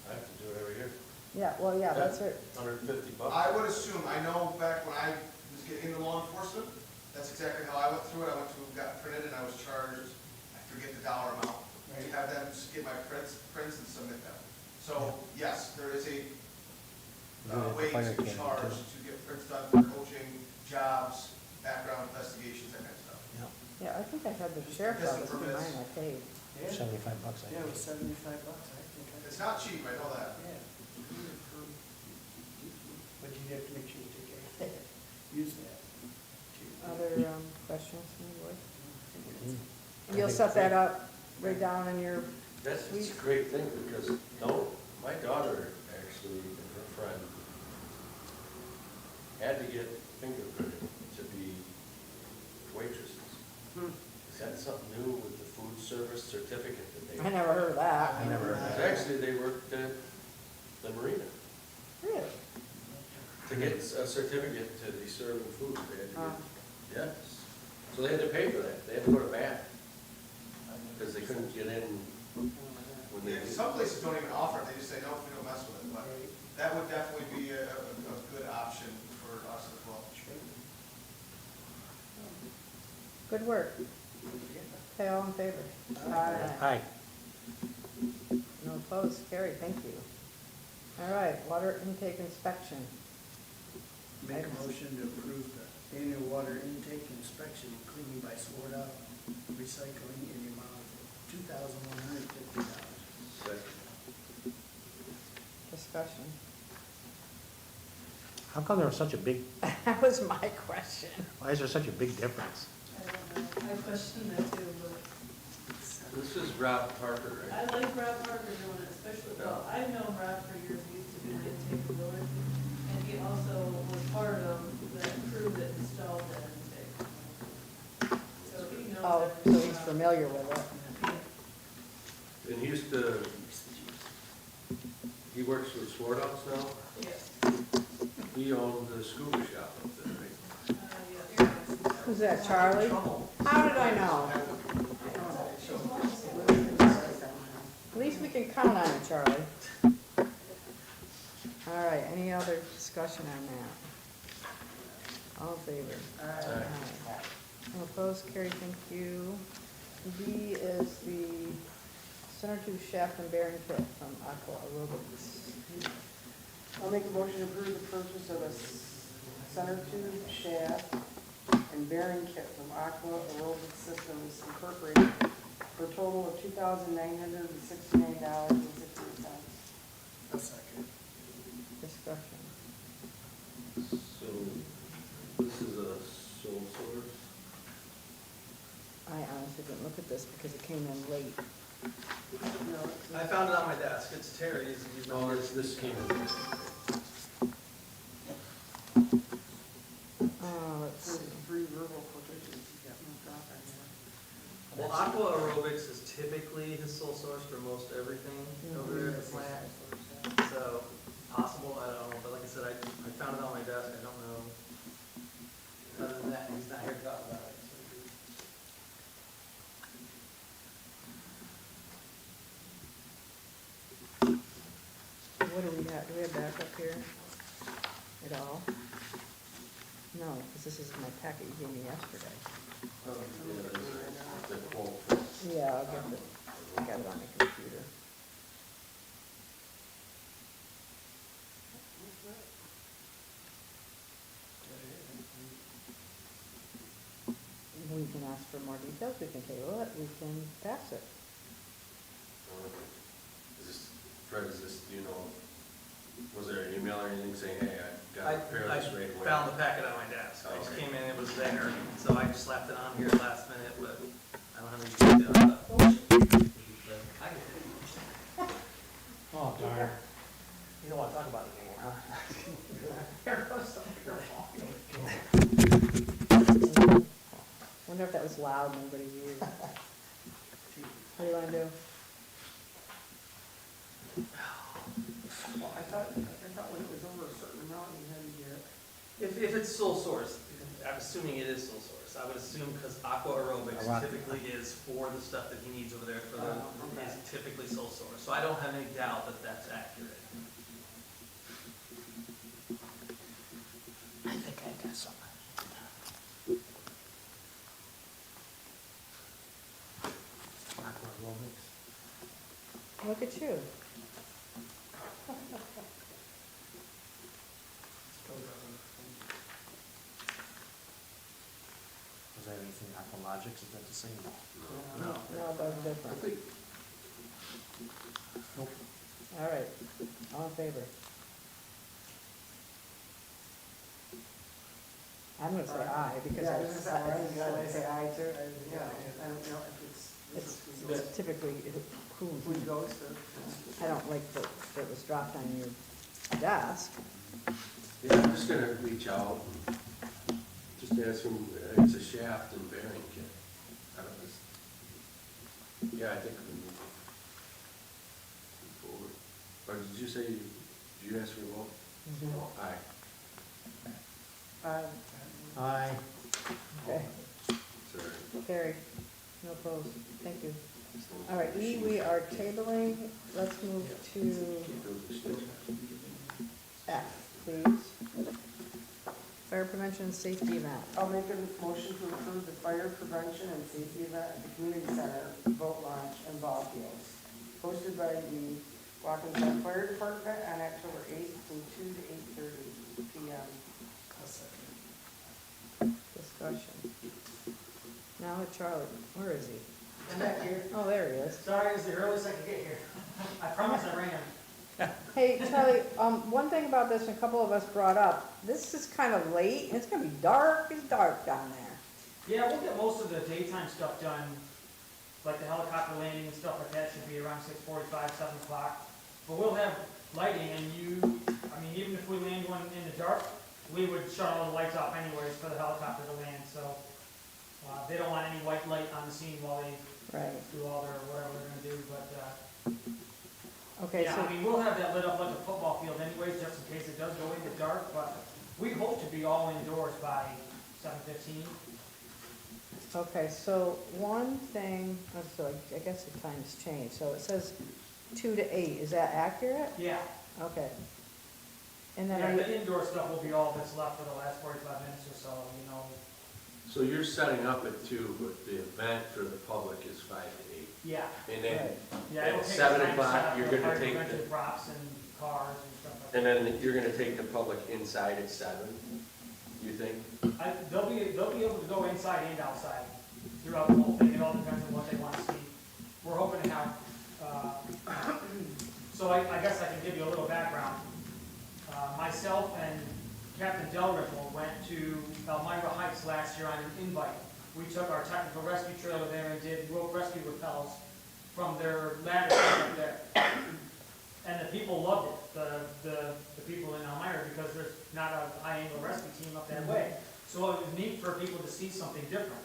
I have to do it every year, Yeah, well, yeah, that's it. $150. I would assume, I know back when I was getting into law enforcement, that's exactly how I went through it. I went to, got printed, and I was charged, I forget the dollar amount. You have them just get my prints and submit them. So, yes, there is a way to charge to get prints done for coaching, jobs, background investigations, that kind of stuff. Yeah, I think I had the sheriff's Just the office do permits. mine, I paid. Yeah, $75, I yeah, it was $75, I think. It's not cheap, I know that. Yeah. But you have to make sure you take care, use that. Other, questions from the board? And you'll set that up right down in your, That's it's a great thing, because, no, my daughter actually, and her friend, had to get fingerprinted to be waitresses. Is that something new with the food service certificate that they? I never heard of that. I never heard of that. Actually, they worked at the marina. Really? To get a certificate to be serving food, they had to Oh. get, yes. So they had to pay for that, they had to go to bat, because they couldn't get in when they. Yeah, some places don't even offer it, they just say, no, we don't mess with it, but that would definitely be a good option for us as well. Good work. Okay, all in favor? Hi. No opposed, carried, thank you. All right, water intake inspection. Make a motion to approve the annual water intake inspection, including by sword out recycling in the amount of $2,150. Second. Discussion. How come there was such a big, That was my question. why is there such a big difference? I don't know, I question that too, but This is Rob Parker, I right? like Rob Parker doing it, especially, well, I've known Rob for years, he used to do the intake of village, and he also was part of the crew that installed that intake. So he knows Oh, so everything he's about it. familiar with it. Yeah. And he used to, he works with Sword House now, Yes, he owned the scuba shop up there, right? yes. Who's that, Charlie? How did I know? At least we can count on it, Charlie. All right, any other discussion on that? All in favor? Aye. No opposed, carried, thank you. B is the center tube shaft and bearing kit from Aqua Aerobics. I'll make a motion to approve the purchase of a center tube shaft and bearing kit from Aqua Aerobic Systems Incorporated for a total of $2,969.68. A second. Discussion. So, this is a sole source? I honestly didn't look at this because it came in late. I found it on my desk, it's Terry's. Oh, this came in. Let's see. Three verbal quotations, you got no drop on there. Well, Aqua Aerobics is typically his sole source for most everything over there at the plant. So, possible, I don't know, but like I said, I found it on my desk, I don't know. Other than that, he's not here to talk about it. What do we have? Do we have backup here at all? No, because this is my packet you gave me yesterday. The quote. Yeah, I'll get it. I got it on my computer. We can ask for more details, we can table it, we can pass it. Is this, Fred, is this, do you know, was there an email or anything saying, hey, I got to prepare this right away? I found the packet on my desk, I just Okay. came in, it was there, so I just slapped it on here last minute, but I don't have any details. I get it. Oh, darn. You don't want to talk about it anymore, huh? Here goes some it's loud, nobody hears. What do you wanna do? Well, I thought when it was over a certain amount, you had to get. If it's sole source, I'm assuming it is sole source. I would assume because aqua aerobics typically is for the stuff that he needs over there for the, Okay. is typically sole source. So I don't have any doubt that that's accurate. I think I got something. Look at you. Is that anything Aqualogics, is that the same? No, that's I different. think, All right, all in favor? I'm gonna say aye, because Yeah, I, this is all right, you gotta say aye too, yeah, I don't know if it's typically who, who goes to. I don't like that it was dropped on your desk. yeah, I'm just gonna reach out and just ask him, it's a shaft and bearing kit. I don't know. Yeah, I think we move forward. Or did you say, did you ask for a vote? Oh, aye. Aye. Okay, Sorry. carried, no opposed, thank you. All right, E, we are tabling, let's move to Those are still- F, please. Fire prevention and safety event. I'll make a motion to approve the fire prevention and safety event at the community center, boat launch and ball fields, hosted by the Watkins Fire Department on October 8th from 2 to 8:30 p.m. Discussion. Now, Charlie, where is he? I'm back here. Oh, there he is. Sorry, it was the earliest I could get here. I promise I ran. Hey, Charlie, one thing about this, and a couple of us brought up, this is kind of late, and it's gonna be dark as dark down there. Yeah, we'll get most of the daytime stuff done, like the helicopter landing and stuff like that should be around 6:45, 7 o'clock. But we'll have lighting and even if we land one in the dark, we would shut all the lights off anyways for the helicopter to land, so they don't want any white light on the scene while they Right, do all their, whatever they're gonna do, but, okay, yeah, so, we'll have that lit up like a football field anyways, just in case it does go into dark, but we hope to be all indoors by 7:15. okay, so one thing, so I guess the time's changed, so it says 2 to 8, is that accurate? Yeah, Okay. And then, yeah, are you- the indoor stuff will be all that's left for the last 45 minutes or so, you know. So you're setting up at 2, but the event for the public is 5 to 8. Yeah, And then, Right. yeah. it'll At take us 7 time to o'clock, set up you're the gonna fire take prevention the- props and cars and stuff like and that. then you're gonna take the public inside at 7, you think? They'll be able to go inside and outside throughout the whole thing, it all depends on what they want to see. We're hoping to have, so I guess I can give you a little background. Myself and Captain Delrickle went to Elmira Heights last year on an invite. We took our technical rescue trailer there and did rope rescue rappels from their ladder up there. And the people loved it, the people in Elmira, because there's not a high angle rescue team up that way. So it was neat for people to see something different.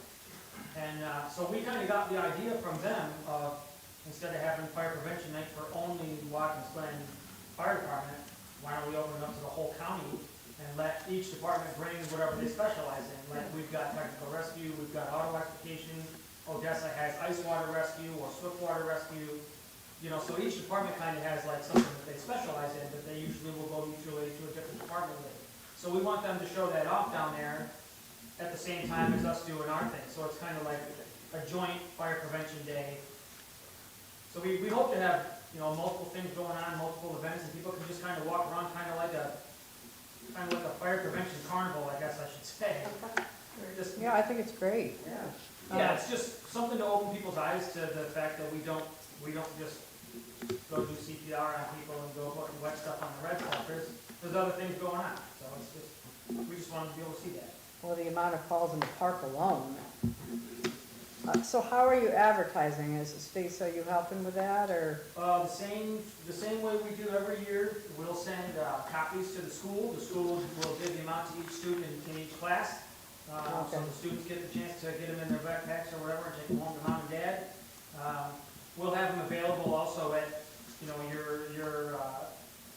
And so we kind of got the idea from them of, instead of having fire prevention night for only Watkins Glen Fire Department, why don't we open it up to the whole county and let each department bring whatever they specialize in? Like, we've got technical rescue, we've got auto extrication, Odessa has ice water rescue or swift water rescue. You know, so each department kind of has like something that they specialize in, but they usually will go mutually to a different department with. So we want them to show that off down there at the same time as us doing our thing. So it's kind of like a joint fire prevention day. So we hope to have, you know, multiple things going on, multiple events, and people can just kind of walk around kind of like a fire prevention carnival, I guess I should say. Just, yeah, I think it's great. yeah, it's just something to open people's eyes to the fact that we don't just go do CPR on people and go put wet stuff on the red stuff. There's other things going on, so it's just, we just wanted to be able to see that. Well, the amount of calls in the park alone. So how are you advertising? Is it Stacy, are you helping with that, or? The same way we do every year, we'll send copies to the school. The school will give the amount to each student in each class. So the students get the chance to get them in their backpacks or whatever and take them home to mom and dad. We'll have them available also at, you know, your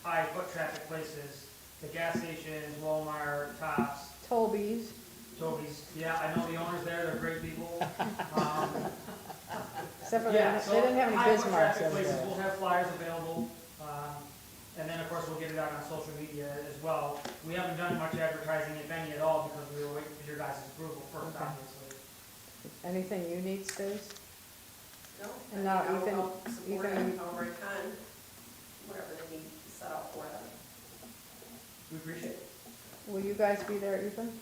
high foot traffic places, the gas stations, Walmart, Tops, Toby's. Toby's. Yeah, I know the owners there, they're great people. Except for Yeah, they didn't have any high foot Bismarcks traffic over places, there. we'll have flyers available. And then, of course, we'll get it out on social media as well. We haven't done much advertising, if any at all, because we were waiting for your guys' approval first, Okay. obviously. Anything you need, Stace? No, And now I'll Ethan- help support Ethan- it however I can, whatever they need set up for them. We appreciate it. Will you guys be there, Ethan?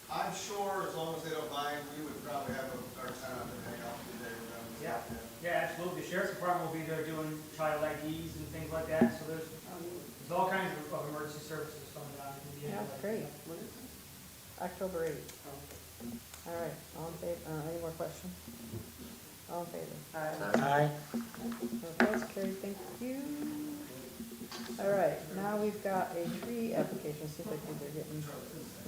I'm sure as long as they don't mind, we would probably have our time out and hang out today with them. Yeah. Yeah, absolutely. The sheriff's department will be there doing child IDs and things like that, so there's all kinds of emergency services coming down. Yeah, great. October 8th. All right, all in favor, any more questions? All in favor? Aye. Opposed, carried, thank you. All right, now we've got a tree application, seems like we're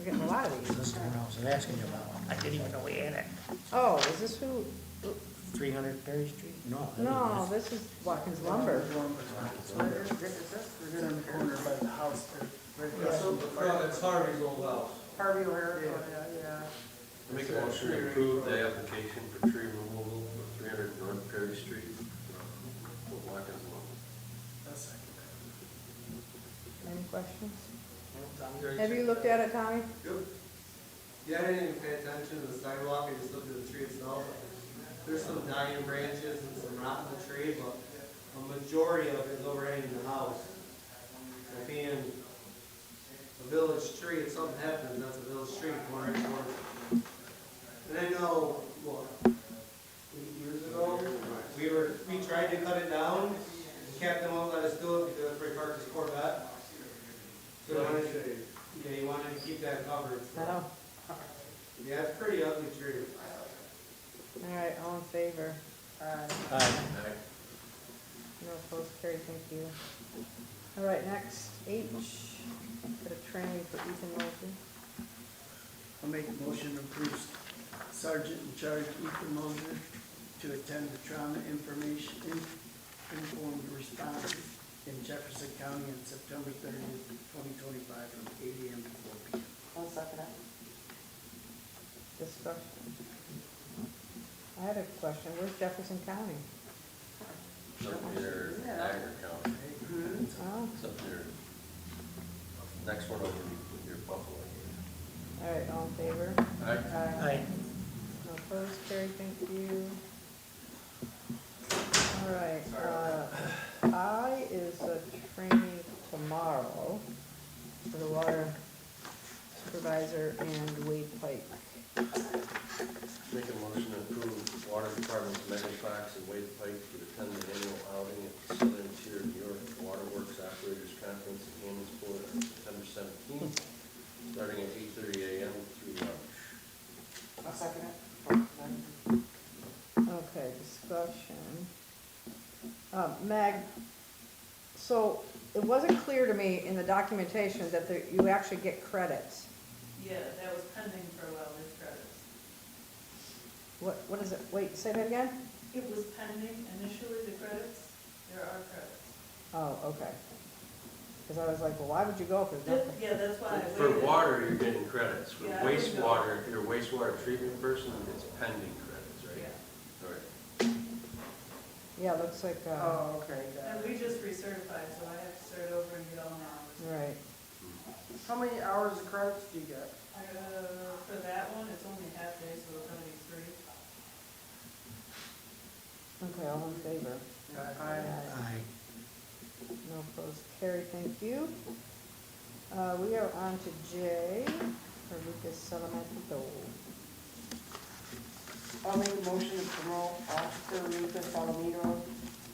getting a lot of these. This is the one I was asking you about. I didn't even know we had it. Oh, is this who, 300 Perry Street? No. no, this is Watkins Lumber. We're in the corner by the house there. It's Harvey's old house. Harvey O'Hare, yeah. Make a motion to approve the application for tree removal for 300 North Perry Street, for Watkins Lawn. Any questions? Have you looked at it, Tommy? Yeah, I didn't even pay attention to the sidewalk, I just looked at the tree itself. There's some dying branches and some rot in the tree, but a majority of it is overhanging the house. So being a village tree, if something happens, that's a village tree, corner to corner. And I know, what, 8 years ago, we tried to cut it down, the captain won't let us do it because we parked his Corvette. So he wanted, he wanted to keep that covered, so. No. Yeah, it's a pretty ugly tree. All right, all in favor? Aye. No opposed, carried, thank you. All right, next, H, got a training for Ethan Mosley. I'll make a motion to approve Sergeant in Charge Ethan Moser to attend the trauma information informed response in Jefferson County on September 30th, 2025 from 8 a.m. to 4 p.m. I'll second it. Discussion. I had a question, where's Jefferson County? It's up near Niagara County, Oh, it's up near, next one over near Buffalo. all right, all in favor? Aye. Aye. No opposed, carried, thank you. All right, I is a training tomorrow for the water supervisor and Wade Pike. Make a motion to approve Water Department's Megan Fox and Wade Pike to attend the annual outing at the Southern Tier New York Waterworks Operators Conference in Hammondsport on September 17th, starting at 8:30 a.m. through lunch. I'll second it. Okay, discussion. Meg, so it wasn't clear to me in the documentation that you actually get credits. Yeah, that was pending for a while, there's credits. What is it? Wait, say that again? It was pending initially, the credits, there are credits. Oh, okay. Because I was like, well, why would you go if there's nothing? Yeah, that's why I For waited. water, you're getting credits. For Yeah, I would go. wastewater, if you're a wastewater treatment person, it's pending credits, right? Yeah, All right. Yeah, it looks like, Oh, okay, got and it. we just recertified, so I have to start over and get all my hours. right. How many hours of credits do you get? For that one, it's only half day, so it'll only be 3. Okay, all in favor? Aye. No opposed, carried, thank you. We are on to J, for Lucas Salamento. I'll make a motion to promote Officer Lucas Alamito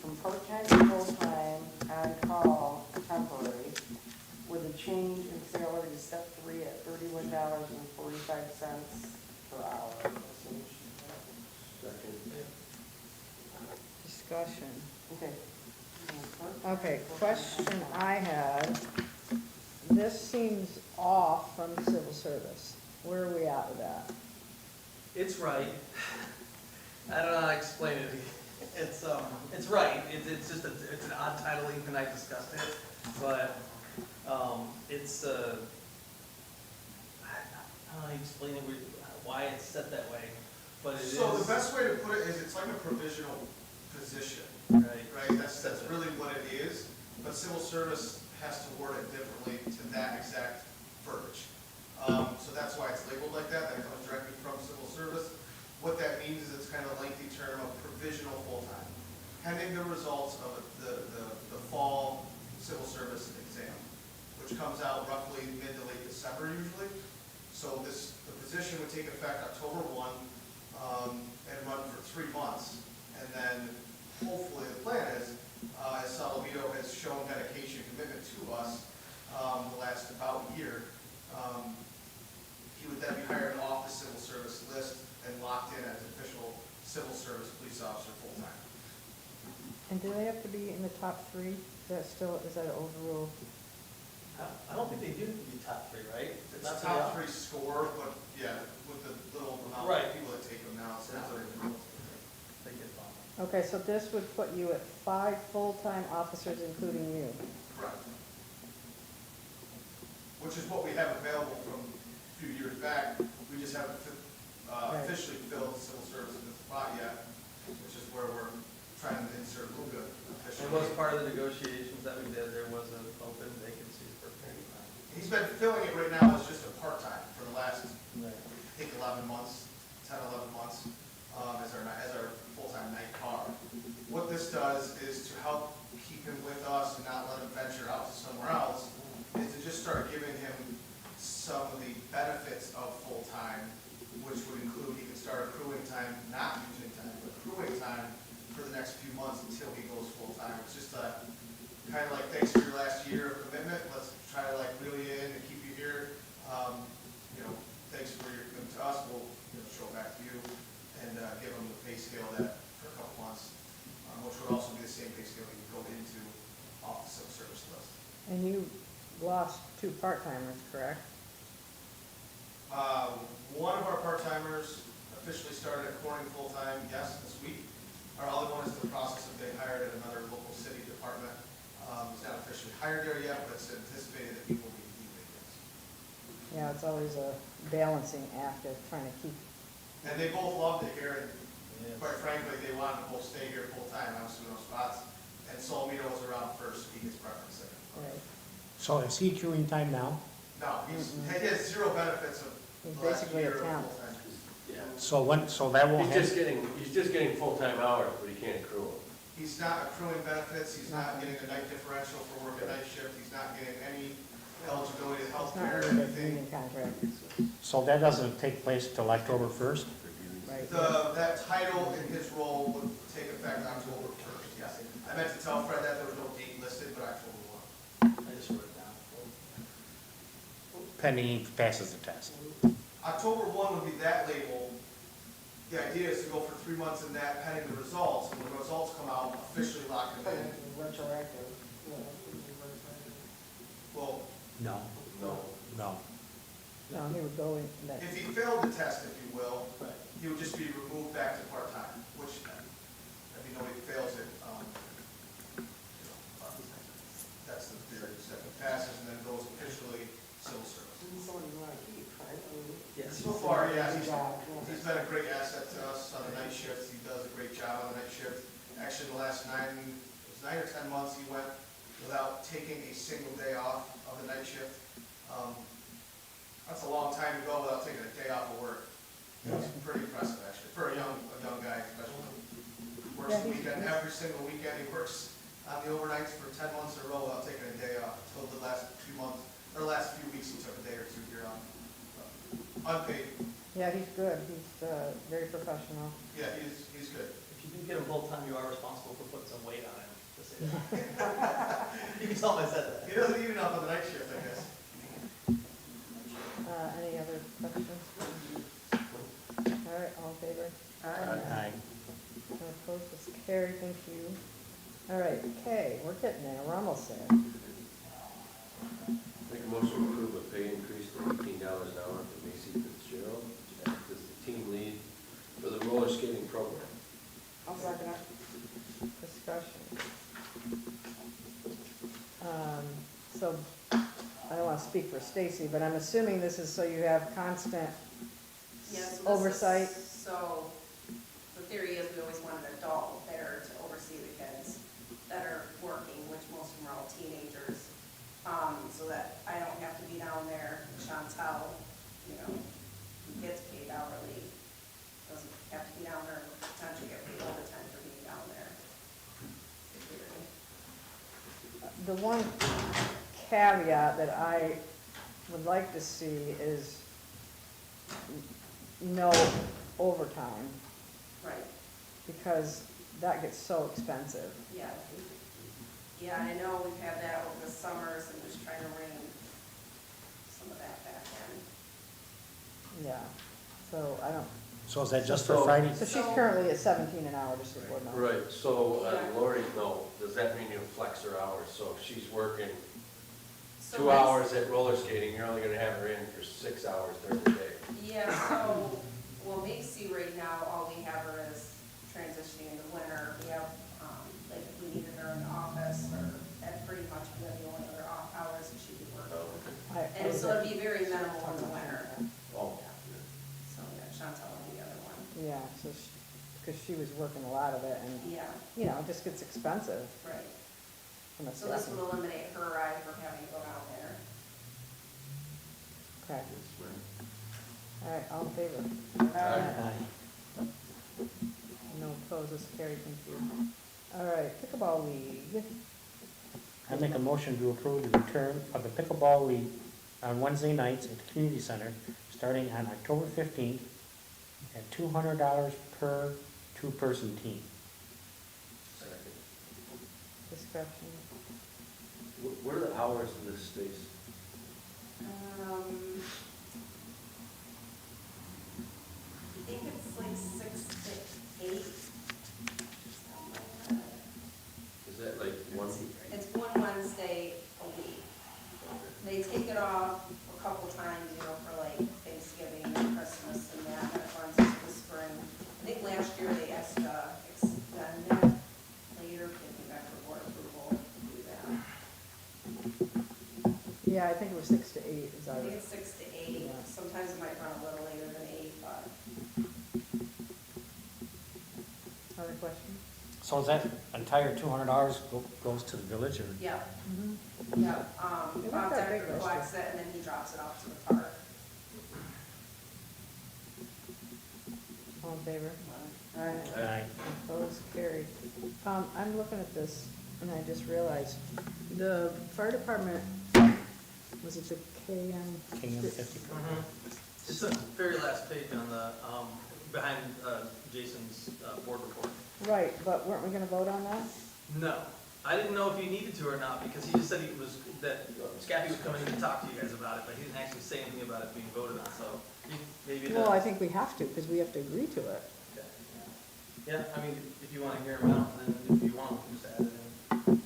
from part-time to full-time on call temporary with a change in salary to step 3 at $31.45 per hour. Second. Discussion. Okay. Okay, question I had, this seems off from civil service. where are we at with that? It's right. I don't know how to explain it. It's right. It's just it's an odd title, even I discussed it, but, it's, I don't know how to explain it, why it's set that way, but it is. So the best way to put it is it's like a provisional position, Right. right? That's really what it is, but civil service has to word it differently to that exact verbiage. So that's why it's labeled like that it comes directly from civil service. What that means is it's kind of a lengthy term of provisional full-time, pending the results of the fall civil service exam, which comes out roughly mid to late December usually. So the position would take effect October 1, and run for 3 months. And then hopefully the plan is, as Salamito has shown dedication, commitment to us, the last about year, he would then be hired off the civil service list and locked in as an official civil service police officer full-time. And do they have to be in the top 3? Is that an overrule? I don't think they do need to be top 3, right? It's top 3 score, but yeah, with the little amount Right. of people that take them now, it's not very good. They get bumped. Okay, so this would put you at 5 full-time officers, including you. Correct. Which is what we have available from a few years back. We just haven't officially filled the civil service in the spot yet, which is where we're trying to insert Luca officially. It was part of the negotiations that we did, there was an open vacancy for a period of time. He's been filling it right now as just a part-time for the last, Right. I think, 11 months, 10, 11 months, as our full-time night car. What this does is to help keep him with us and not let him venture out to somewhere else, is to just start giving him some of the benefits of full-time, which would include he can start accruing time, not using time, but accruing time for the next few months until he goes full-time. It's just kind of like, thanks for your last year of commitment, let's try to like reel you in and keep you here. Thanks for your commitment to us, we'll show it back to you and give him the pay scale that for a couple months, which would also be the same pay scale he would go into off the civil service list. And you lost 2 part-timers, correct? One of our part-timers officially started at Corning full-time, yes, this week. Our other one is in the process of being hired at another local city department. He's not officially hired there yet, but it's anticipated that he will be leaving, yes. Yeah, it's always a balancing act of trying to keep, And they both loved it here, and Yes. quite frankly, they wanted to both stay here full-time, obviously no spots. And Solomito was around first, he gets preference second. right, So is he accruing time now? No, he has 0 benefits of he's the last basically a year of temp. full-time. Yeah. So that won't He's have, just getting full-time hours, but he can't accrue them. He's not accruing benefits, he's not getting a night differential for working night shift, he's not getting any eligibility to It's health not care or really a anything. union contract, so that doesn't take place till October 1st? right? That title in his role would take effect October 1st, yes. I meant to tell Fred that there was no date listed, but October 1. I just wrote it down. Pending he passes the test. October 1 would be that label. The idea is to go for 3 months in that pending the results, and when the results come out, officially lock him in. Retroactive. Well, No, No. no. No, he would go in that, if he failed the test, if you will, he would just be removed back to part-time, which, if you know he fails it, that's the theory, so if he passes and then goes officially civil service. This is someone you want to keep, right? I mean, Yes. So far, yeah, good job, he's been a great asset to us on the night shifts, he does a great job on the night shift. Actually, the last 9 or 10 months, he went without taking a single day off of the night shift. That's a long time to go without taking a day off of work. It's pretty impressive, actually, for a young guy especially. Works Yeah, the he's- weekend, every single weekend, he works on the overnights for 10 months in a row without taking a day off, until the last few months, or last few weeks, he took a day or 2 here off. Unpaid, yeah, he's good, he's very professional. yeah, he's good. If you do get him full-time, you are responsible for putting some weight on him, just say that. You can tell him I said that. He doesn't eat enough on the night shift, I guess. Any other questions? All right, all in favor? Aye. No opposed, it's carried, thank you. All right, okay, we're getting there, we're almost there. Make a motion to approve a pay increase to $18 an hour for Macy so, I don't wanna speak for Stacy, but I'm assuming this is so you have constant Yeah, so this is- oversight? So, the theory is we always want an adult there to oversee the kids that are working, which most of them are all teenagers. So that I don't have to be down there, Chantel, you know, who gets paid hourly, doesn't have to be down there, and potentially get paid overtime for being down there. In theory. The one caveat that I would like to see is no overtime, Right, because that gets so expensive. yeah. Yeah, I know we've had that over the summers and just trying to rein some of that back in. Yeah, so I don't, So is that just for Friday? so she's currently at 17 an hour, just so you know. Right, so Yeah. Lori, no, does that mean you flex her hours? So if she's working So 2 hours at roller skating, you're only gonna have her in for 6 hours during the day. Yeah, so, well, Macy right now, all we have her is transitioning in the winter. We have, like, if we needed her in the office, or that pretty much be the only other off hours that she'd be working. And so it'd be very minimal in the winter. Oh. So, yeah, Chantel would be the other one. Yeah, so, because she was working a lot of it, and, Yeah, you know, it just gets expensive right. from a So this staffing. would eliminate her ride from having to go down there. Okay, all right, all in favor? Aye. No opposed, this carried, thank you. All right, pickleball league. I make a motion to approve the return of the pickleball league on Wednesday nights at the community center, starting on October 15th at $200 per two-person team. Discussion. What are the hours in this space? I think it's like 6 to 8. Is that like one? It's one Wednesday a week. They take it off a couple times, you know, for like Thanksgiving and Christmas and that, and it runs into the spring. I think last year they asked to extend it later, getting back for board approval to do that. Yeah, I think it was 6 to 8, is I that think right? it's 6 to 8, Yeah. sometimes it might run a little later than 8, but. Other questions? So is that entire $200 goes to the village, or? Yeah, Mm-hmm. yeah, They weren't Bob that big Decker last collects it and then he drops it off to the park. All in favor? Aye. Opposed, carried. I'm looking at this, and I just realized, the fire department, was it the KM? KM 50. It's the very last page on the, behind Jason's board report. Right, but weren't we gonna vote on that? No, I didn't know if you needed to or not, because he just said he was, that Scappy was coming in to talk to you guys about it, but he didn't actually say anything about it being voted on, so maybe it Well, I does. think we have to, because we have to agree to it. Okay. Yeah, I mean, if you want to hear him out, then if you want, just add it in.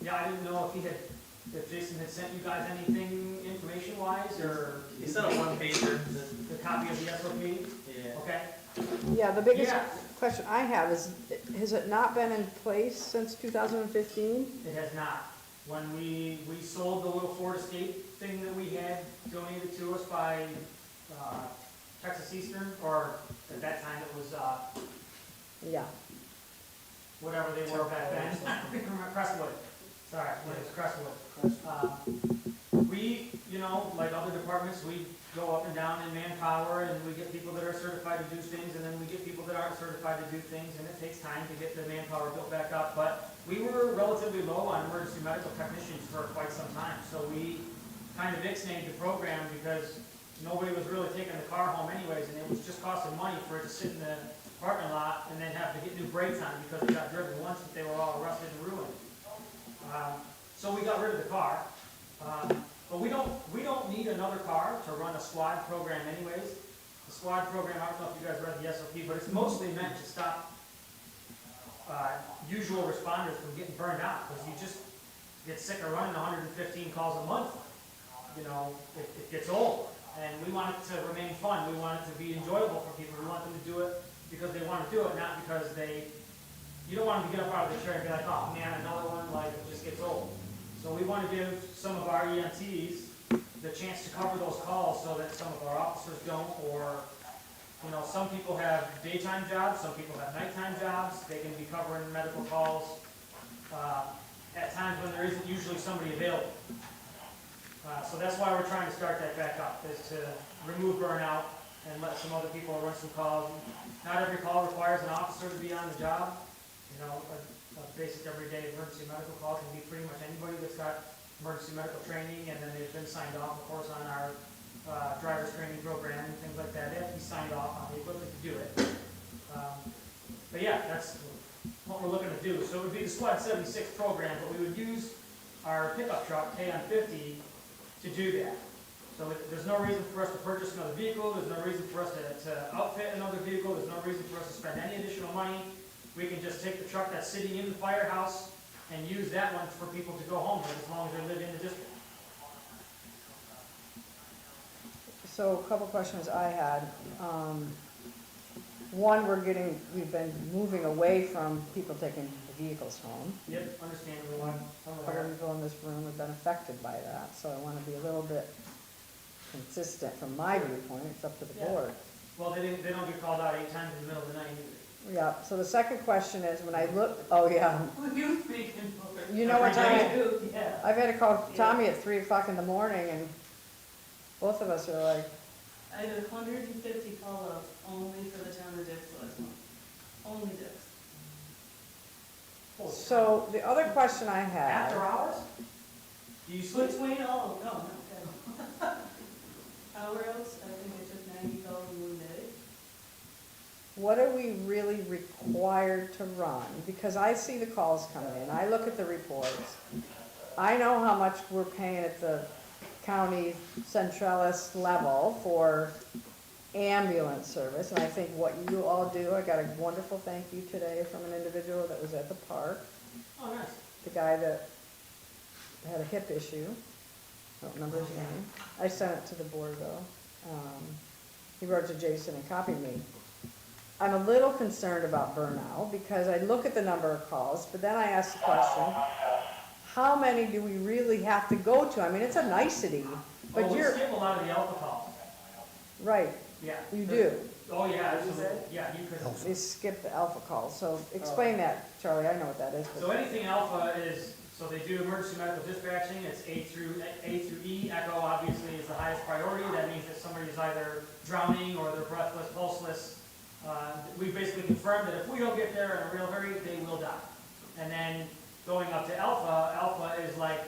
Yeah, I didn't know if Jason had sent you guys anything information-wise, or He sent a one pager. the copy of the SOP? Yeah. Okay. Yeah, the biggest Yeah. question I have is, has it not been in place since 2015? It has not. When we sold the little Ford Escape thing that we had donated to us by Texas Eastern, or at that time it was, Yeah. whatever they were back then. Crestwood. Sorry, when it was Crestwood. We, you know, like other departments, we go up and down in manpower, and we get people that are certified to do things, and then we get people that aren't certified to do things, and it takes time to get the manpower built back up. But we were relatively low on emergency medical technicians for quite some time, so we kind of ixnayed the program because nobody was really taking the car home anyways, and it was just costing money for it to sit in the parking lot and then have to get new brakes on because they got driven once, but they were all rusted and ruined. So we got rid of the car. But we don't need another car to run a squad program anyways. The squad program, I don't know if you guys read the SOP, but it's mostly meant to stop usual responders from getting burned out, because you just get sick of running 115 calls a month. You know, it gets old. And we want it to remain fun. We want it to be enjoyable for people. We want them to do it because they want to do it, not because you don't want them to get up out of the chair and be like, oh man, another one, like, it just gets old. So So we want to give some of our EMTs the chance to cover those calls so that some of our officers don't, or, you know, some people have daytime jobs, some people have nighttime jobs, they can be covering medical calls at times when there isn't usually somebody available. So that's why we're trying to start that back up, is to remove burnout and let some other people run some calls. Not every call requires an officer to be on the job. You know, a basic everyday emergency medical call can be pretty much anybody that's got emergency medical training, and then they've been signed off, of course, on our driver's training program and things like that. They have to be signed off on the equipment to do it. But yeah, that's what we're looking to do. So it would be the Squad 76 program, but we would use our pickup truck, KM50, to do that. So there's no reason for us to purchase another vehicle, there's no reason for us to outfit another vehicle, there's no reason for us to spend any additional money. We can just take the truck that's sitting in the firehouse and use that one for people to go home with, as long as they live in the district. So a couple questions I had. One, we've been moving away from people taking the vehicles home. Yep, understandable. Other people in this room have been affected by that, so I want to be a little bit consistent from my viewpoint. It's up to the Yeah. board. Well, they don't get called out 8 times in the middle of the night either. Yeah, so the second question is, when I look, oh yeah, You speaking? you know what Every time, day. Yeah. I've had to call Tommy at 3 o'clock in the morning, and both of us are like, I did 150 call-outs only for the town of Dix last month. Only Dix. so the other question I After had, hours? Do you sleep? Between all, no, okay. Power outs, I think I took 90 calls in one day. what are we really required to run? Because I see the calls come in, I look at the reports. I know how much we're paying at the county centralis level for ambulance service, and I think what you all do, I got a wonderful thank you today from an individual that was at the park, Oh, nice. the guy that had a hip issue, I don't remember his name. I sent it to the board though. He wrote to Jason and copied me. I'm a little concerned about burnout because I look at the number of calls, but then I ask the question, how many do we really have to go to? I mean, it's a nicety, but We you're, skip a lot of the alpha calls. right, Yeah. you do. Oh, yeah, What'd you absolutely. Yeah, you could. They skip the alpha calls, so explain that, Charlie, I know what that is. So anything alpha is, so they do emergency medical dispatching, it's A through E. Echo obviously is the highest priority. That means that somebody's either drowning or they're breathless, pulseless. We basically confirmed that if we don't get there in a real hurry, they will die. And then going up to alpha, alpha is like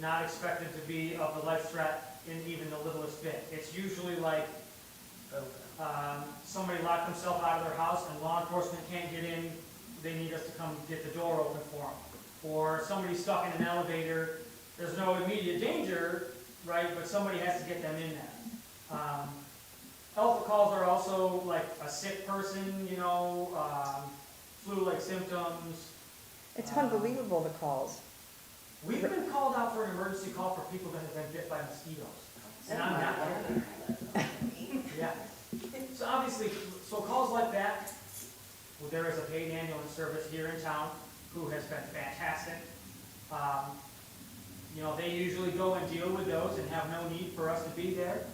not expected to be of the life threat in even the littlest bit. It's usually like somebody locked themselves out of their house and law enforcement can't get in, they need us to come get the door open for them. Or somebody's stuck in an elevator, there's no immediate danger, right, but somebody has to get them in there. Alpha calls are also like a sick person, you know, flu-like symptoms. It's unbelievable, the calls. We've been called out for an emergency call for people that have been bit by mosquitoes. And I'm not kidding. Yeah. So obviously, so calls like that, well, there is a paid ambulance service here in town who has been fantastic. You know, they usually go and deal with those and have no need for us to be there.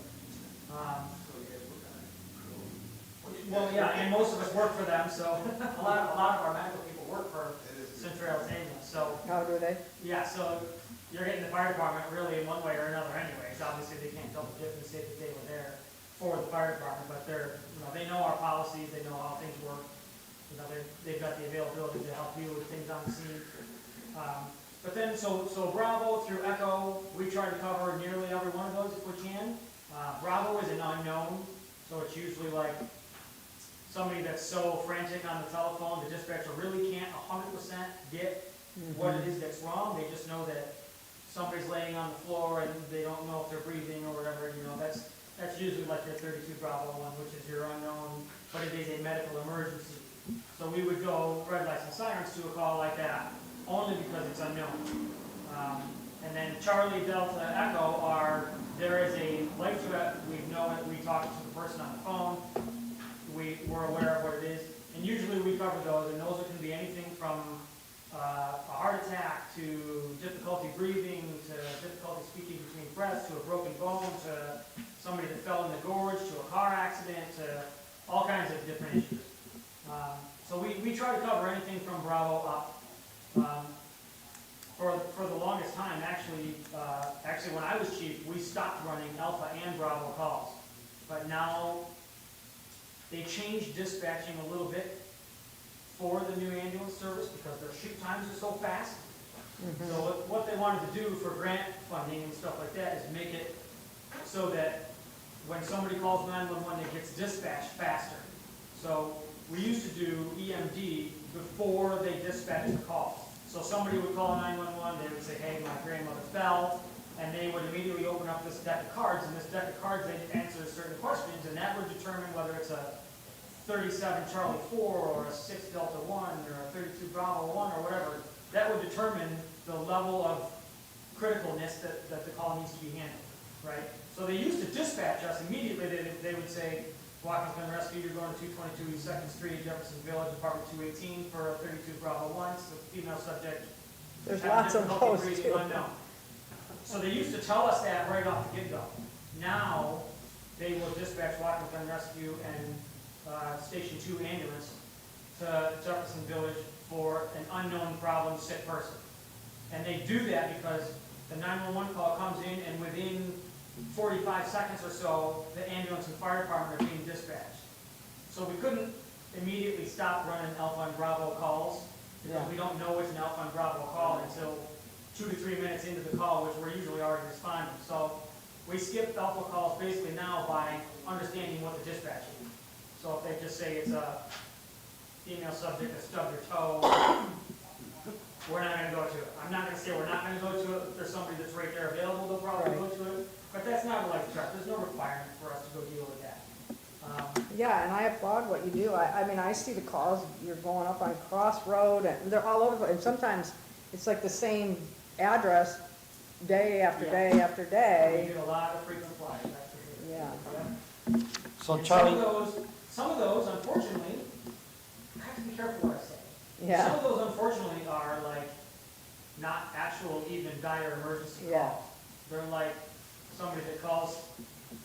Well, yeah, and most of us work for them, so a lot of our medical people work for Centralis Ambulance, so. How do they? Yeah, so you're getting the fire department really in one way or another anyways. Obviously, they can't double dip and say that they were there for the fire department, but they're, you know, they know our policies, they know how things work. You know, they've got the availability to help you with things on the scene. But then, so Bravo through Echo, we try to cover nearly every one of those if we can. Bravo is an unknown, so it's usually like somebody that's so frantic on the telephone, the dispatcher really can't 100% get what it is that's wrong. They just know that somebody's laying on the floor and they don't know if they're breathing or whatever. You know, that's usually like your 32 Bravo one, which is your unknown, but it is a medical emergency. So we would go red lights and sirens to a call like that, only because it's unknown. And then Charlie, Delta, Echo there is a life threat. We know it. We talk to the person on the phone. We're aware of what it is, and usually we cover those, and those can be anything from a heart attack, to difficulty breathing, to difficulty speaking between breaths, to a broken bone, to somebody that fell in the gorge, to a car accident, to all kinds of different issues. So we try to cover anything from Bravo up. For the longest time, actually when I was chief, we stopped running Alpha and Bravo calls. But now they changed dispatching a little bit for the new ambulance service because their shoot times are so fast. So what they wanted to do for grant funding and stuff like that is make it so that when somebody calls 911, it gets dispatched faster. So we used to do EMD before they dispatched the call. So somebody would call 911, they would say, hey, my grandmother fell, and they would immediately open up this deck of cards, and this deck of cards, they'd answer certain questions, and that would determine whether it's a 37 Charlie 4, or a 6 Delta 1, or a 32 Bravo 1, or whatever. That would determine the level of criticalness that the call needs to be handled, right? So they used to dispatch us immediately. They would say, Watkins been rescued, you're going to 222 2nd Street, Jefferson Village, Department 218 for a 32 Bravo 1, so female subject. There's having lots of difficulty those breathing, too. unknown. So they used to tell us that right off the get-go. Now, they will dispatch Watkins Glen Rescue and Station 2 ambulance to Jefferson Village for an unknown problem, sick person. And they do that because the 911 call comes in, and within 45 seconds or so, the ambulance and fire department are being dispatched. So we couldn't immediately stop running Alpha and Bravo calls because we don't know it's an Alpha and Bravo call until 2 to 3 minutes into the call, which we're usually already responding. So we skip Alpha calls basically now by understanding what the dispatch is. So if they just say it's a female subject that stubbed her toe, we're not going to go to it. I'm not going to say we're not going to go to it. If there's somebody that's right there available, they'll probably go to it. But that's not a life threat. There's no requirement for us to go deal with that. Yeah, and I applaud what you do. I mean, I see the calls, you're going up on Cross Road, and they're all over, and sometimes it's like the same address day after day after We day. get a lot of frequent flyers, that's for sure. Yeah. So And Charlie, some of those, unfortunately, I have to be careful what I say. Yeah. Some of those, unfortunately, are like not actual even dire emergency Yeah. calls. They're like somebody that calls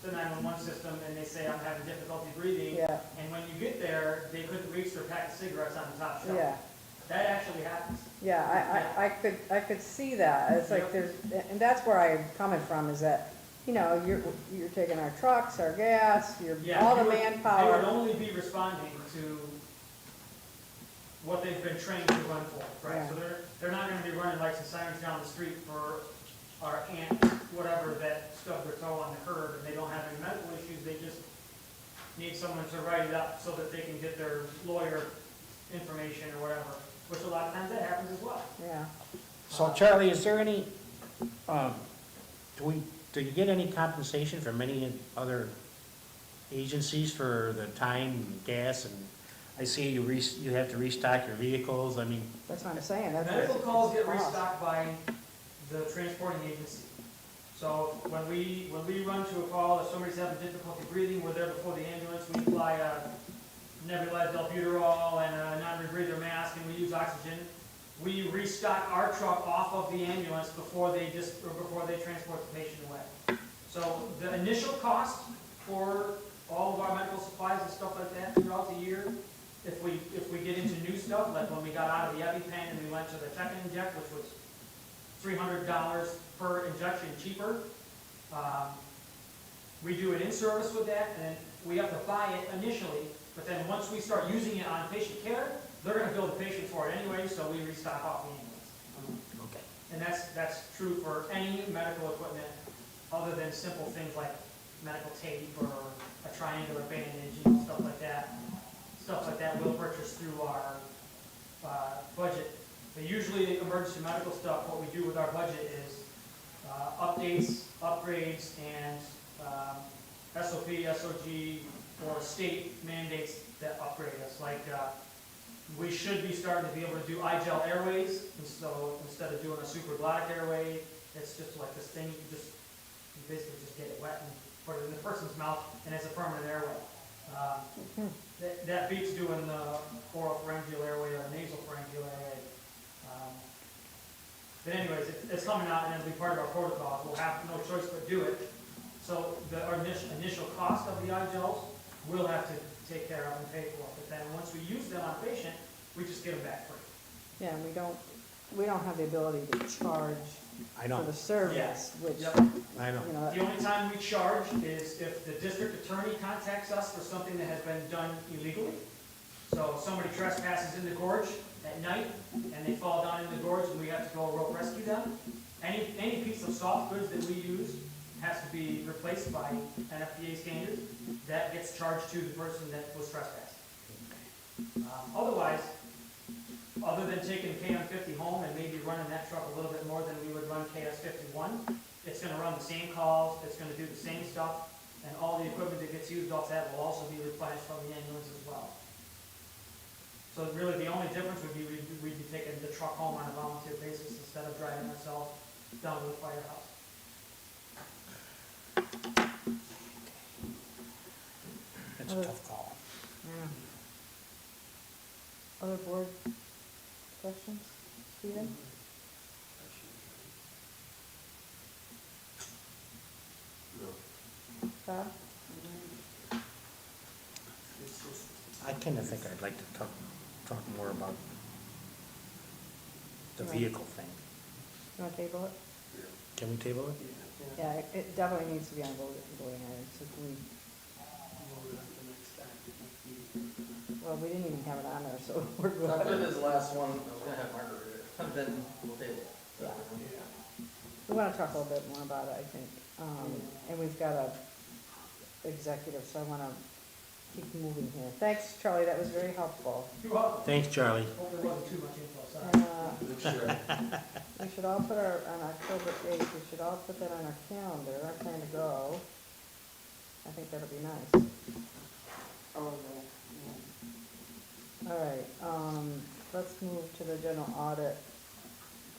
the 911 system and they say, I'm having difficulty breathing. Yeah. And when you get there, they couldn't reach their pack of cigarettes on the top shelf. Yeah. That actually happens. Yeah, I could see that. It's like there's, and that's where I'm coming from, is that, you know, you're taking our trucks, our gas, Yeah, all the They would manpower. only be responding to what they've been trained to run for, right? Yeah. So they're not gonna be running lights and sirens down the street for our aunt, whatever, that stubbed their toe on the curb, and they don't have any medical issues, they just need someone to write it up so that they can get their lawyer information or whatever, which a lot of times that happens as well. Yeah. So Charlie, is there any, do you get any compensation from any other agencies for the time, and gas, and I see you have to restock your vehicles, I mean, That's what I'm saying. That's Medical what calls get it's cost. restocked by the transporting agency. So when we run to a call, if somebody's having difficulty breathing, we're there before the ambulance, we apply a nebulized albuterol and a non-rebreather mask, and we use oxygen. We restock our truck off of the ambulance before they transport the patient away. So the initial cost for all of our medical supplies and stuff like that throughout the year, if we get into new stuff, like when we got out of the EpiPen and we went to the Tech and Inject, which was $300 per injection cheaper, we do an in-service with that, and we have to buy it initially, but then once we start using it on patient care, they're gonna bill the patient for it anyway, so we restock off the ambulance. okay. And that's true for any medical equipment other than simple things like medical tape or a triangular bandage, you know, stuff like that. Stuff like that we'll purchase through our budget. But usually emergency medical stuff, what we do with our budget is updates, upgrades, and SOP, SOG, or state mandates that upgrade us. Like we should be starting to be able to do iGel airways, and so instead of doing a supraglottic airway, it's just like this thing, you basically just get it wet and put it in the person's mouth, and it's a permanent airway. That beats doing the oropharyngeal airway or nasal pharyngeal airway. But anyways, it's coming out and it'll be part of our protocol. We'll have no choice but do it. So our initial cost of the eye gels, we'll have to take care of and pay for. But then once we use them on a patient, we just give them back free. Yeah, and we don't have the ability to charge I for know, the service, Yes. which, Yep. I know. you know, The only time we charge is if the district attorney contacts us for something that has been done illegally. So if somebody trespasses in the gorge at night and they fall down in the gorge and we have to go rope rescue them, any piece of soft goods that we use has to be replaced by NFPA standards. That gets charged to the person that was trespassed. Otherwise, other than taking KM50 home and maybe running that truck a little bit more than we would run KS51, it's gonna run the same calls, it's gonna do the same stuff, and all the equipment that gets used off that will also be replenished from the ambulance as well. So really, the only difference would be we'd be taking the truck home on a volunteer basis instead of driving ourselves down to the firehouse. It's a tough call. yeah. Other board questions? Stephen? No. Bob? I kinda think I'd like to talk more about the Right. vehicle thing. You wanna table it? Can we table it? Yeah, it definitely needs to be on voting item, so can we, well, we didn't even have it on there, so we're So I put it good. as the last one, I was gonna have Margaret read it, then we'll table it. Yeah. We wanna talk a little bit more about it, I think, and we've got a executive, so I wanna keep moving here. Thanks, Charlie, that was very helpful. You're welcome. Thanks, Charlie. Hope there wasn't too much info, sorry. And, Sure. we should all put on October 8th, we should all put that on our calendar, I plan to go. I think that'll be nice. Oh, no. All right, let's move to the general audit,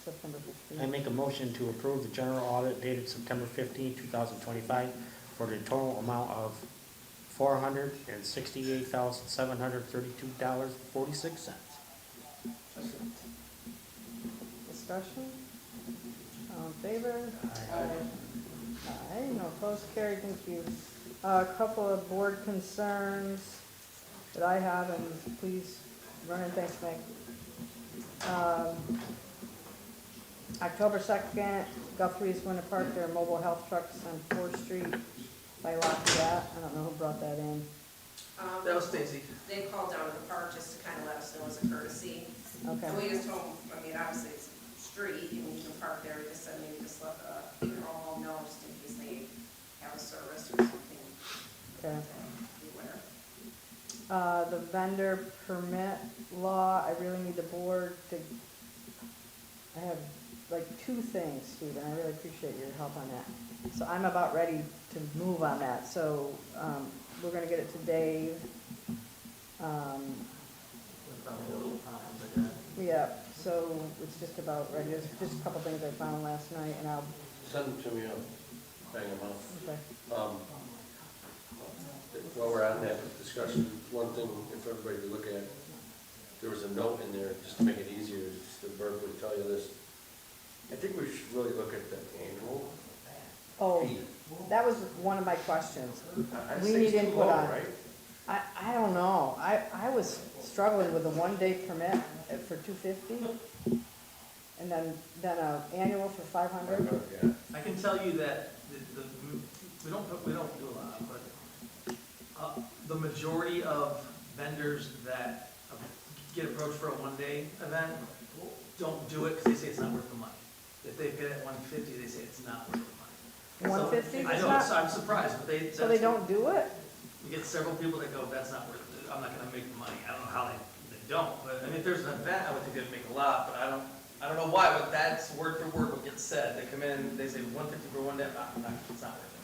September 15th. I make a motion to approve the general audit dated September 15, 2025, for the total amount of $468,732.46. Discussion? All in favor? Aye. Aye, no opposed, carried, thank you. A couple of board concerns that I have, and please run in, thanks, Meg. October 2nd, Guthrie's going to park their mobile health trucks on 4th Street by Lafayette. I don't know who brought that in. That was Stacy. They called down to the park just to kind of let us know as a courtesy. Okay, And we just told them, I mean, obviously it's a street, and you can park there, we just said maybe just let the, home know, just in case they have a service or something. okay. Beware. The vendor permit law, I really need the board to, I have like two things, Stephen, I really appreciate your help on that. So I'm about ready to move on that, so, we're gonna get it to Dave. Yeah, so it's just about ready, there's just a couple things I found last night, and I'll, Send them to me, I'll bang them out. okay, While we're on that discussion, one thing, if everybody would look at, there was a note in there, just to make it easier, just the Burke would tell you this. I think we should really look at the annual oh, fee. that was one of my questions. I'd We say need it's too input low, on it. right? I don't know, I was struggling with a one-day permit for $250, and then a annual for $500. Yeah. I can tell you that we don't do a lot, but the majority of vendors that get approached for a one-day event don't do it because they say it's not worth the money. If they bid at $150, they say it's not worth the money. $150? I know, I'm surprised, but they. So they don't do it? We get several people that go, that's not worth it, I'm not gonna make the money. I don't know how they don't, but I mean, if there's an event, I would think they'd make a lot, but I don't know why, but that's word for word what gets said. They come in, they say 150 for one day, it's not worth it.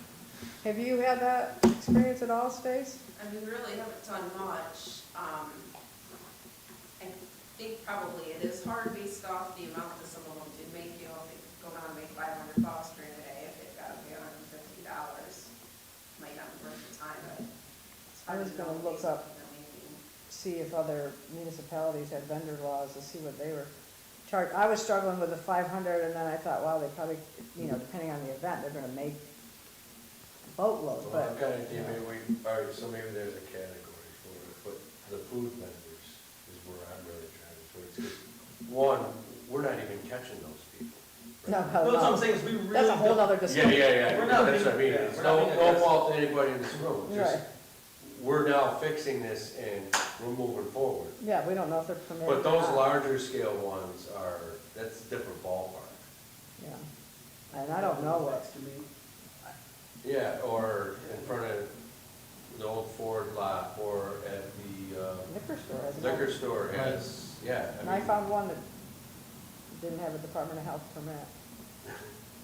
Have you had that experience at all, Stace? I mean, we really haven't done much. I think probably it is hard based off the amount that some of them did make, if they go down and make 500 bucks during the day, if they've got to pay $150, might not be worth the time, but it's I hard was to gonna know look based on up- what they're making. See if other municipalities had vendor laws to see what they were charge, I was struggling with the 500, and then I thought, wow, they probably, you know, depending on the event, they're gonna make a boatload, So but. I'm kind of, maybe all right, so maybe there's a category for it, but the food vendors is where I'm really trying to twist. 'Cause one, we're not even catching those people. No, Well, that's what I'm no, saying, is we really. that's a whole don't- nother Yeah, discussion. yeah, We're yeah, not that's what I mean, being- it's we're not no, being no aggressive. fault to anybody in this room, just, Right. we're now fixing this and we're moving forward. Yeah, we don't know if they're permitted. But or those not. larger scale ones are, that's a different ballpark. Yeah, and I don't know what, Next to me. Yeah, or in front of the old Ford lot, or at the liquor store has. liquor store has, yeah. And I found one that didn't have a Department of Health permit.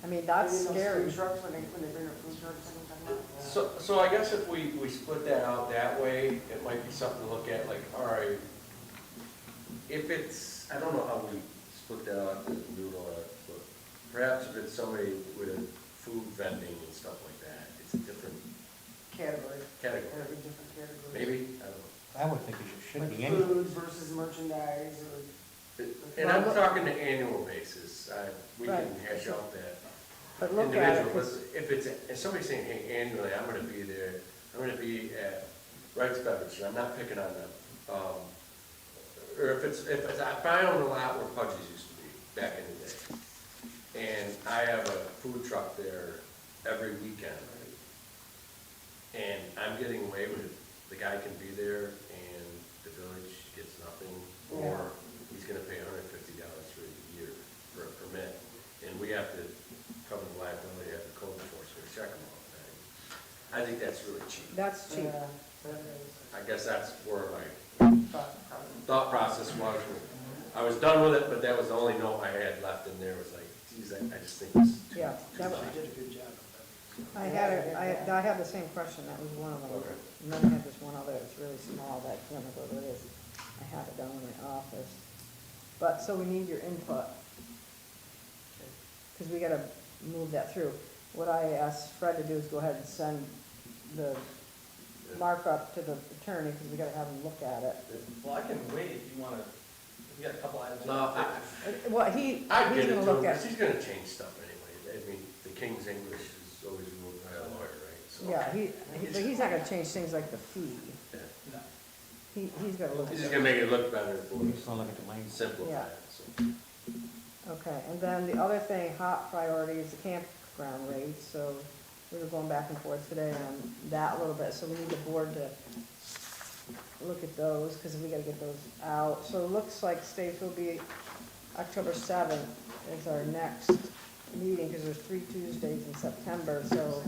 I mean, that's Maybe those scary. Food trucks, when they bring their food trucks in, something like that. So I guess if we split that out that way, it might be something to look at, like, all right, if it's, I don't know how we split that out, the noodle, but perhaps if it's somebody with food vending and stuff like that, it's a different Category. category. Every different category. Maybe, I don't know. I would think it should Like be any. food versus merchandise or. And I'm talking the annual basis, we can Right. hash out that. But look at it, Individual, but 'cause- if somebody's saying, hey, annually, I'm gonna be there, I'm gonna be at Wright's Beverage, and I'm not picking on them. Or if I own a lot where Pudgy's used to be, back in the day, and I have a food truck there every weekend, and I'm getting away with it, the guy can be there, and the village gets nothing, or he's gonna pay $150 for a year for a permit, and we have to cover the liability, have the code enforcement check them all the time. I think that's really cheap. that's cheap. Yeah, that is. I guess that's where my Thought process. thought process was. I was done with it, but that was the only note I had left in there, was like, geez, I just think this is too Yeah, that was, She did a good job of I had, I had the same question, that was one of them. Okay. And then I had this one other, it's really small, that I can't remember what it is. I have it down in my office. But, so we need your input. Because we gotta move that through. What I asked Fred to do is go ahead and send the markup to the attorney, because we gotta have him look at it. Well, I can wait if you wanna, if you got a couple items. No, Well, he's I get gonna it, look because at, he's gonna change stuff anyway. I mean, the King's English is always ruled by a lawyer, right? So- yeah, but he's not gonna change things like the fee. Yeah. No. He's gonna look at He's it. just gonna make it look better for We us, just don't look at the lanes. simplify Yeah. it, so. Okay, and then the other thing, hot priority is the campground rates, so we were going back and forth today on that a little bit, so we need the board to look at those, because we gotta get those out. So it looks like States will be October 7th is our next meeting, because there's 3 Tuesdays in September, so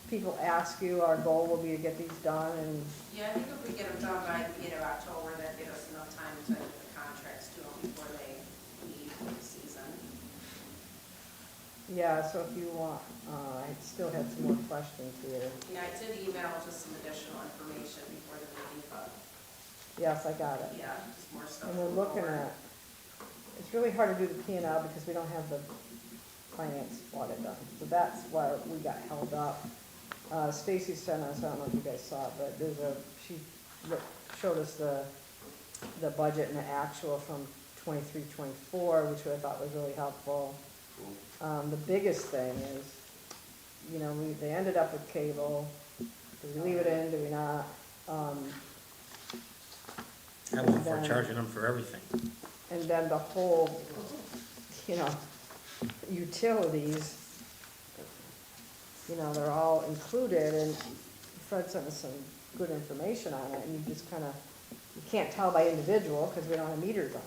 people ask you, our goal will be to get these done, and Yeah, I think if we get them done by the beginning of October, that'd give us enough time to get the contracts to them before they leave for the season. yeah, so if you want, I still had some more questions here. Yeah, I did email just some additional information before the meeting, but Yes, I got it. yeah, just more stuff. And we're looking at, it's really hard to do the P and L because we don't have the finance audit done. So that's why we got held up. Stacy sent us, I don't know if you guys saw it, but she showed us the budget and the actual from 23, 24, which I thought was really helpful. The biggest thing is, you know, they ended up with cable. Do we leave it in, do we not? I vote for charging them for everything. And then the whole, you know, utilities, you know, they're all included, and Fred sent us some good information on it, and you just kind of, you can't tell by individual, because we don't have meters on.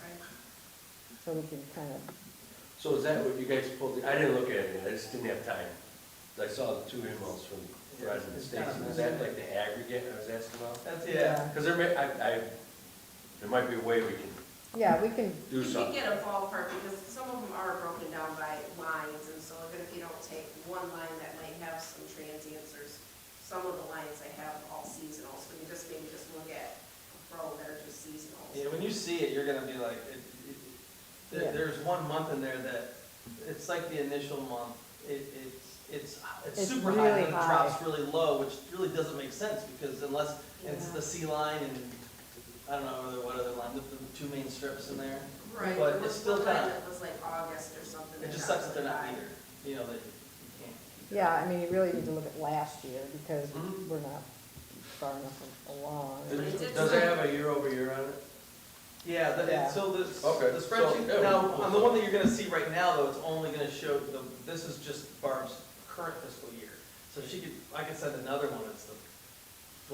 Right. So we can kind of, So is that what you guys pulled, I didn't look at it, I just didn't have time. I saw the 2 emails from President Stacy, is that like the aggregate I was asking about? That's, yeah, Because there might be a way we can yeah, we can, do You can something. get a ballpark, because some of them are broken down by lines, and so even if you don't take one line that might have some transients, there's some of the lines that have all seasonal, so you just maybe just look at a row that are just seasonal. Yeah, when you see it, you're gonna be like, Yeah. there's one month in there that, it's like the initial month, it's It's super high, and really then it high. drops really low, which really doesn't make sense, because unless it's Yeah. the sea line and I don't know what other line, the two main strips in there. Right, But there it's was still one line kinda- that was like August or something. It that just got sucks that they're not really metered, you know, that you can't. keep that. Yeah, I mean, you really need to look at last year because Mhm. we're not far enough along. But it did Does say- it have a year-over-year on it? Yeah, Yeah. so this, Okay, the so, spreadsheet, yeah, now, we'll- on the one that you're gonna see right now, though, it's only gonna show this is just Barb's current fiscal year. So I could send another one that's the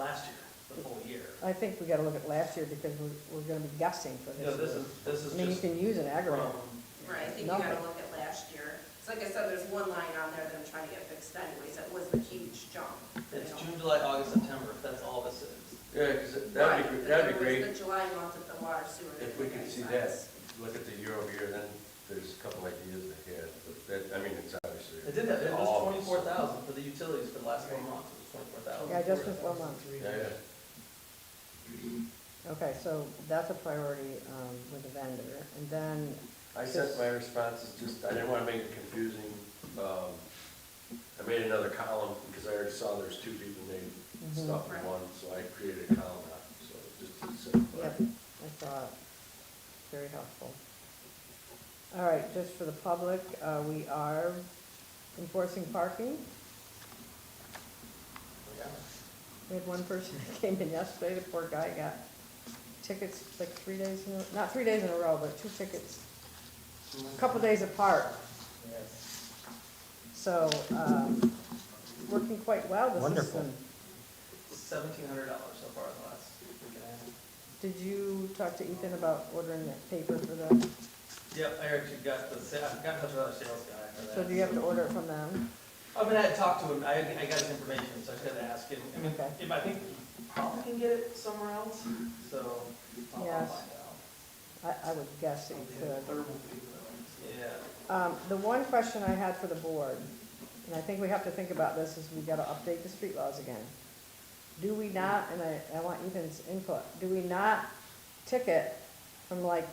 last year, the full year. I think we gotta look at last year because we're gonna be guessing for You know, this this year. is I mean, you just can use an aggregate. from, Right, I think you Nothing. gotta look at last year. So like I said, there's one line on there that I'm trying to get fixed anyways, that was the huge jump. it's you know. June, July, August, September, that's all this is. Yeah, because Right, that'd but be there great, was the July month at the water sewer. if we could see that, look at the year-over-year, then there's a couple ideas ahead, but that, I mean, it's obviously. It did that, it was all- 24,000 for the utilities for the last 4 months, it was 24,000. Yeah, just for 4 months. Yeah, yeah. Okay, so that's a priority with the vendor. And then, I sent my responses, just, I didn't want to make it confusing. I made another column because I already saw there's two people named stuff in Right. one, so I created a column out, so just to simplify. yep, I saw it. Very helpful. All right, just for the public, we are enforcing parking. We had one person that came in yesterday, the poor guy got tickets like 3 days in a, not 3 days in a row, but 2 tickets, a couple days apart. So, working quite well, the Wonderful. system. $1,700 so far in the last week and a half. Did you talk to Ethan about ordering the paper for the, Yep, I actually got I got in touch with our sales guy for that. so do you have to order it from them? I mean, I had talked to him, I got his information, so I just gotta ask him. I mean, Okay. if I think he probably can get it somewhere else, so I'll Yes. find out. I would guess that you could. Yeah. The one question I had for the board, and I think we have to think about this, is we gotta update the street laws again. Do we not, and I want Ethan's input, do we not ticket from like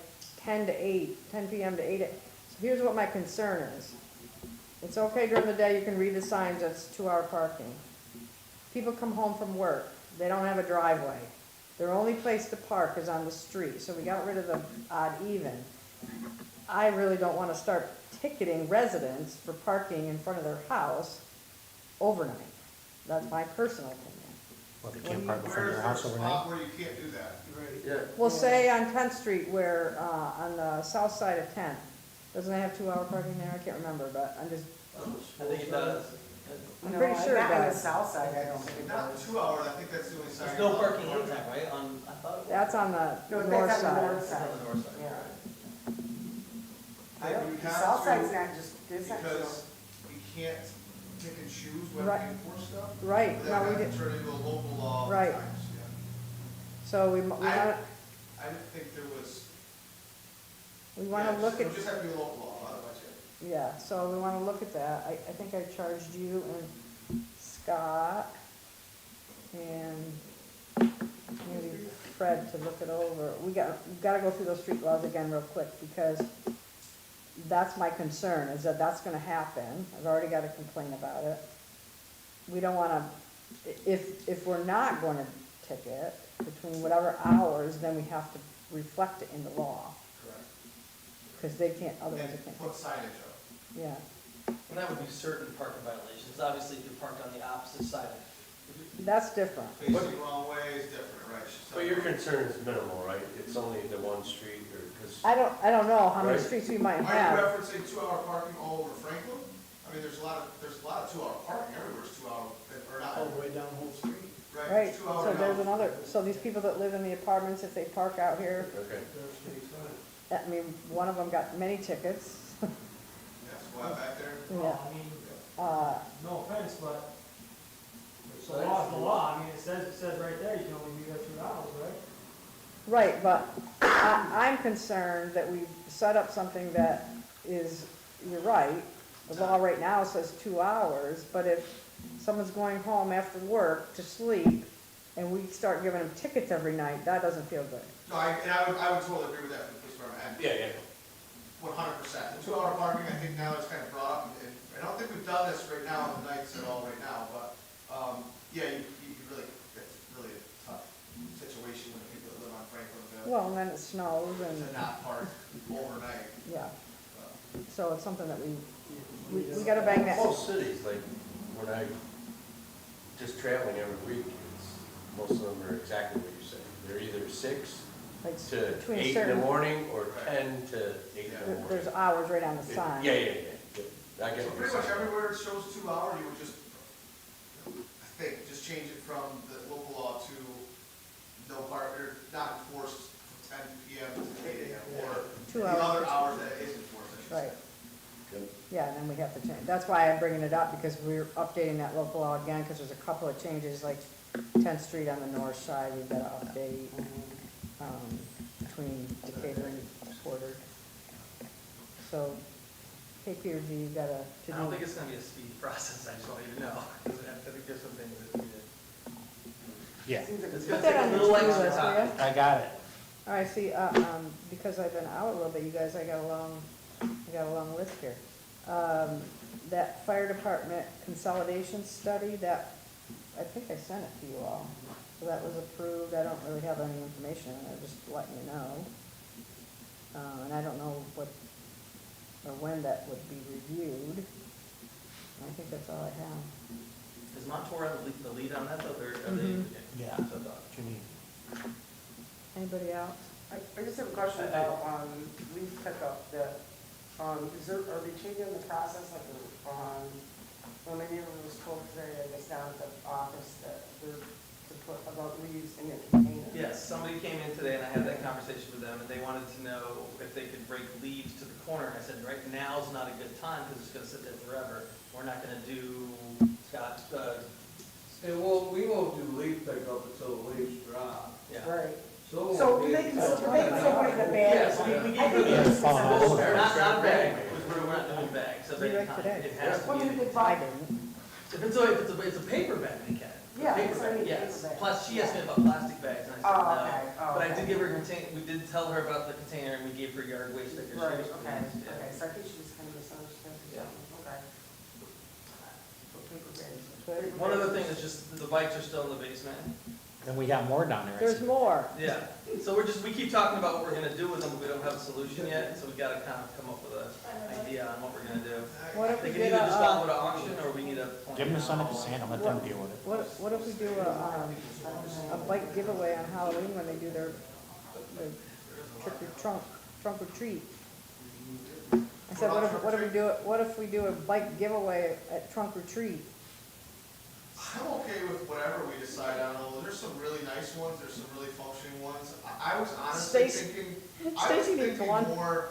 10 to 8, 10 PM to 8? So here's what my concern is. It's okay during the day, you can read the signs, that's 2-hour parking. People come home from work, they don't have a driveway. Their only place to park is on the street, so we got rid of the odd even. I really don't wanna start ticketing residents for parking in front of their house overnight. That's my personal opinion. Well, they can't park in front of your house overnight. Spot where you can't do that? Yeah. Well, say on 10th Street where, on the south side of 10th, doesn't it have 2-hour parking there? I can't remember, but I'm just, I think it does. I'm pretty sure it Not on the does. south side, I don't think it Not does. 2 hours, I think that's the only sign. There's no parking anytime, right, I thought it was. That's on the No, north that's on the side. north It's side. on the north side. Yeah. Yeah, but you The have south to, side's not just, this side, because you can't pick and choose when Right. we enforce stuff. Right, That no, we might did, turn into a local law Right. at times, yeah. so we I didn't think there was. wanna Yeah, look It at, would just have to be a local law, otherwise, yeah. yeah, so we wanna look at that. I think I charged you and Scott and maybe Fred to look it over. We gotta go through those street laws again real quick, because that's my concern, is that that's gonna happen. I've already got a complaint about it. We don't wanna, if we're not gonna ticket between whatever hours, then we have to reflect it in the law, Correct. because they can't, otherwise they And can't. put signage up. Yeah, And that would be certain parking violations, obviously if you're parked on the opposite side. that's different. Facing the wrong way is different, right? But your concern is minimal, right? It's only the one street, or, because. I don't know how many Right. streets we might Are you have. referencing 2-hour parking all over Franklin? I mean, there's a lot of 2-hour parking everywhere, it's 2-hour, or not. All the way down Whole Street. Right, It's 2 hour so there's now. another, so these people that live in the apartments, if they park out here, Okay. I mean, one of them got many tickets. Yes, go out back there. Yeah, Well, I mean, no offense, but the law's the law. I mean, it says right there, you can only be there 2 hours, right? right, but I'm concerned that we set up something that is, you're right, the law right now says 2 hours, but if someone's going home after work to sleep, and we start giving them tickets every night, that doesn't feel good. No, I would totally agree with that for the police department, and Yeah, yeah. 100%. The 2-hour parking, I think now is kind of brought up, and I don't think we've done this right now on the nights at all right now, but, yeah, you really, that's really a tough situation when the people that live on Franklin Well, and then it snows and, to not park overnight. yeah, so it's something that we gotta bang that. Most cities, like, when I, just traveling every week, most of them are exactly what you said. They're either 6 Like to between 8 in the certain, morning, or 10 to 8 in the morning. there's hours right on the sign. Yeah. I get So what pretty you're much saying. everywhere it shows 2 hour, you would just, I think, just change it from the local law to no park, or not enforced from 10 PM to 8 AM, or 2 the hours. other hours that it is enforced, I should say. Right, Good. yeah, and then we have to change, that's why I'm bringing it up, because we're updating that local law again, because there's a couple of changes, like 10th Street on the north side, we've got to update, between Decatur and Porter. So, KPRG, you got a I don't think to-do. it's gonna be a speedy process, I just want you to know, 'cause I think there's some things that need Yeah, to. It's Put gonna that take on a your little to-do extra list, will time. ya? I got it. All right, see, because I've been out a little bit, you guys, I got a long list here. That fire department consolidation study, that, I think I sent it to you all. So that was approved, I don't really have any information, I'm just letting you know. And I don't know what, or when that would be reviewed. I think that's all I have. Is Montour the lead on that, though, or are they? Mhm. Yeah. So I thought. What you mean? Anybody else? I just have a question about, leaf pickup, that, are they changing the process, like, well, my neighbor was told today, I guess down at the office, that they're to put about leaves in a container. Yes, somebody came in today and I had that conversation with them and they wanted to know if they could break leaves to the corner. I said, right now's not a good time because it's gonna sit there forever. We're not gonna do, Scott, And we won't do leaf pickup until the leaves drop. yeah. Right. So So do they can still put it in the bag? Yes, we I gave think her Yeah, it's it's falling all over. not bag, because we're not doing bags of You any like kind. today. It has to What be, did they I buy? didn't. if it's a paper bag, they can. A Yeah, paper that's what I bag, mean, yes. paper bag. Plus, she asked me about plastic bags and I said Oh, no. okay. Oh, But I okay. did give her a container, we did tell her about the container and we gave her yard waste stickers. She Right, was okay, pleased, yeah. okay, so I think she just kind of misunderstood. Yeah. Okay. So paper bags. Good. One other thing is just the bikes are still in the basement. Then we got more down there. I There's see. more. Yeah, so we keep talking about what we're gonna do with them, but we don't have a solution yet, so we gotta kind of come up with an idea on what we're gonna do. What if They we can did either just go a, to auction, or we need a plan. Give them to send it to Santa, let them deal with it. what if we do a bike giveaway on Halloween when they do their trunk or treat? I said, what if we do a bike giveaway at trunk or treat? I'm okay with whatever we decide on, although there's some really nice ones, there's some really functioning ones. I was honestly Stacy- thinking, Stacy needs one. more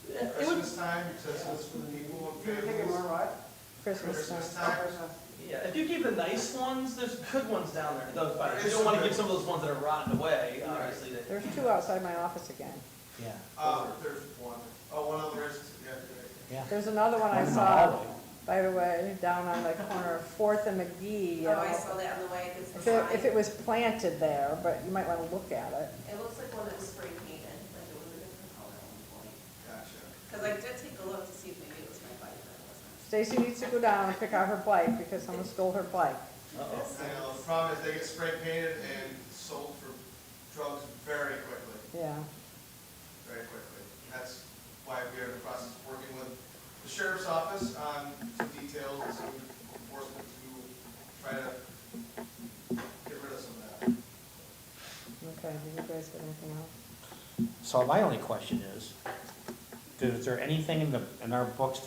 Yeah, it would- Christmas time, because it's for the people and You're thinking more families. what? Christmas time. Christmas time. Yeah, if you keep the nice ones, there's good ones down there, those, but There you is don't wanna some give some of those ones that are rotting away, obviously, that. There's two outside my office again. Yeah, There's one. Oh, one of theirs, yeah. yeah. There's another one I One in the saw, hallway. by the way, down on the corner of Fourth and McGee. you Oh, I know. saw that on the way, it's the If it sign. was planted there, but you might wanna look at it. It looks like one that was spray painted, like it was a different color at one point. Gotcha. Because I did take a look to see if maybe it was my bike, but it wasn't. Stacy needs to go down and pick out her bike because someone stole her bike. Uh-oh. I know, the problem is they get spray painted and sold for drugs very quickly, Yeah. very quickly. That's why we are in the process of working with the sheriff's office on some details and some enforcement to try to get rid of some of that. Okay, do you guys have anything else? So my only question is there anything in our books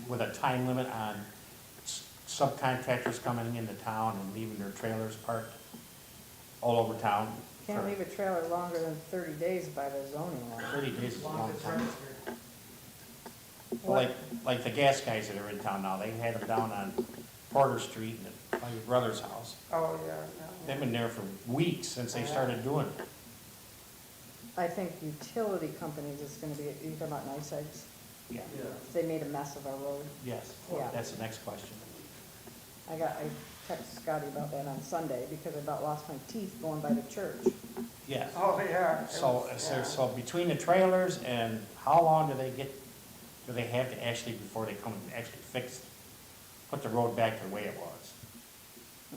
with a time limit on subcontractors coming into town and leaving their trailers parked all over town? Can't leave a trailer longer than 30 days by the zoning law. 30 days is a long time. What? Like the gas guys that are in town now, they had them down on Porter Street and by your brother's house. Oh, yeah, They've been there for weeks since they started doing it. I think utility companies is gonna be, you talking about nice sites? Yeah, Yeah. They made a mess of our road. yes, Yeah. that's the next question. I texted Scotty about that on Sunday because I about lost my teeth going by the church. Yeah. Oh, yeah. So between the trailers and how long do they have to actually, before they come and actually put the road back the way it was?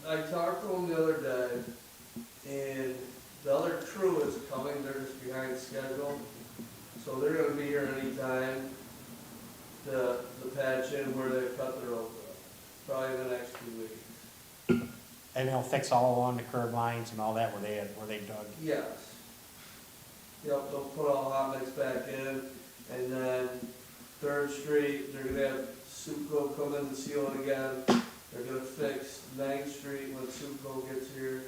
I talked to him the other day, and The other crew is coming, they're just behind schedule, so they're gonna be here anytime to patch in where they cut their road, probably in the next 2 weeks. And they'll fix all along the curb lines and all that where they dug. Yes. Yep, they'll put all hot mix back in, and then Third Street, they're gonna have Suco come in and seal it again. They're gonna fix 9th Street when Suco gets here.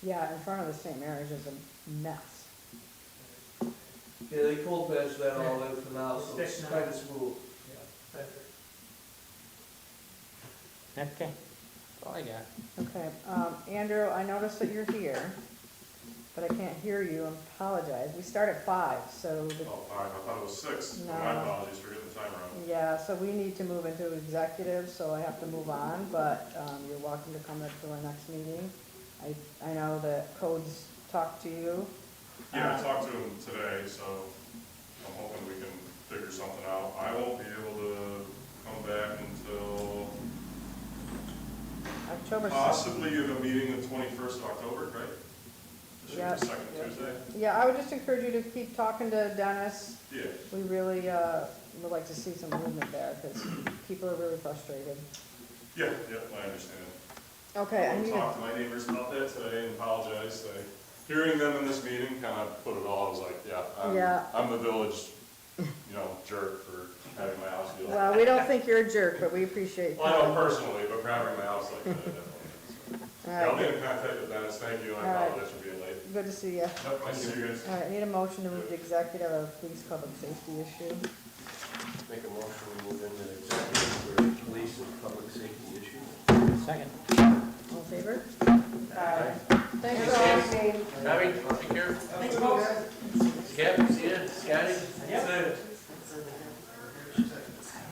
Yeah, in front of the St. Mary's is a mess. Yeah, they cold patched that all in for now, so it's Fixed now. kinda smooth. Okay, that's all I got. Okay, Andrew, I noticed that you're here, but I can't hear you, I apologize. We start at 5, so, Oh, 5, I thought it was 6. No. My apologies for getting the time wrong. yeah, so we need to move into executive, so I have to move on, but, you're welcome to come to our next meeting. I know that Codes talked to you. Yeah, I talked to him today, so I'm hoping we can figure something out. I won't be able to come back until October 6th. possibly in a meeting the 21st of October, right? It should be Yeah. the second Tuesday. Yeah, I would just encourage you to keep talking to Dennis. Yeah, We really, would like to see some movement there, because people are really frustrated. yeah, I understand. Okay, I I need talked to, to my neighbors about that today and apologized. Hearing them in this meeting kind of put it all, I was like, Yeah. I'm the village, jerk for having my house deal. well, we don't think you're a jerk, but we appreciate you. Well, I know personally, but for having my house like that, definitely. So. All Yeah, I'll right, be in contact with Dennis, thank you, and All I right. apologize for being late. good to see you. Yep, nice to see you guys. All right, I need a motion to move to executive of police public safety issue. Make a motion, we move into executive for police and public safety issues. Second. All in favor? Aye. Thanks, all. Bobby, take care. Thanks, folks. Captain, see ya, Scotty.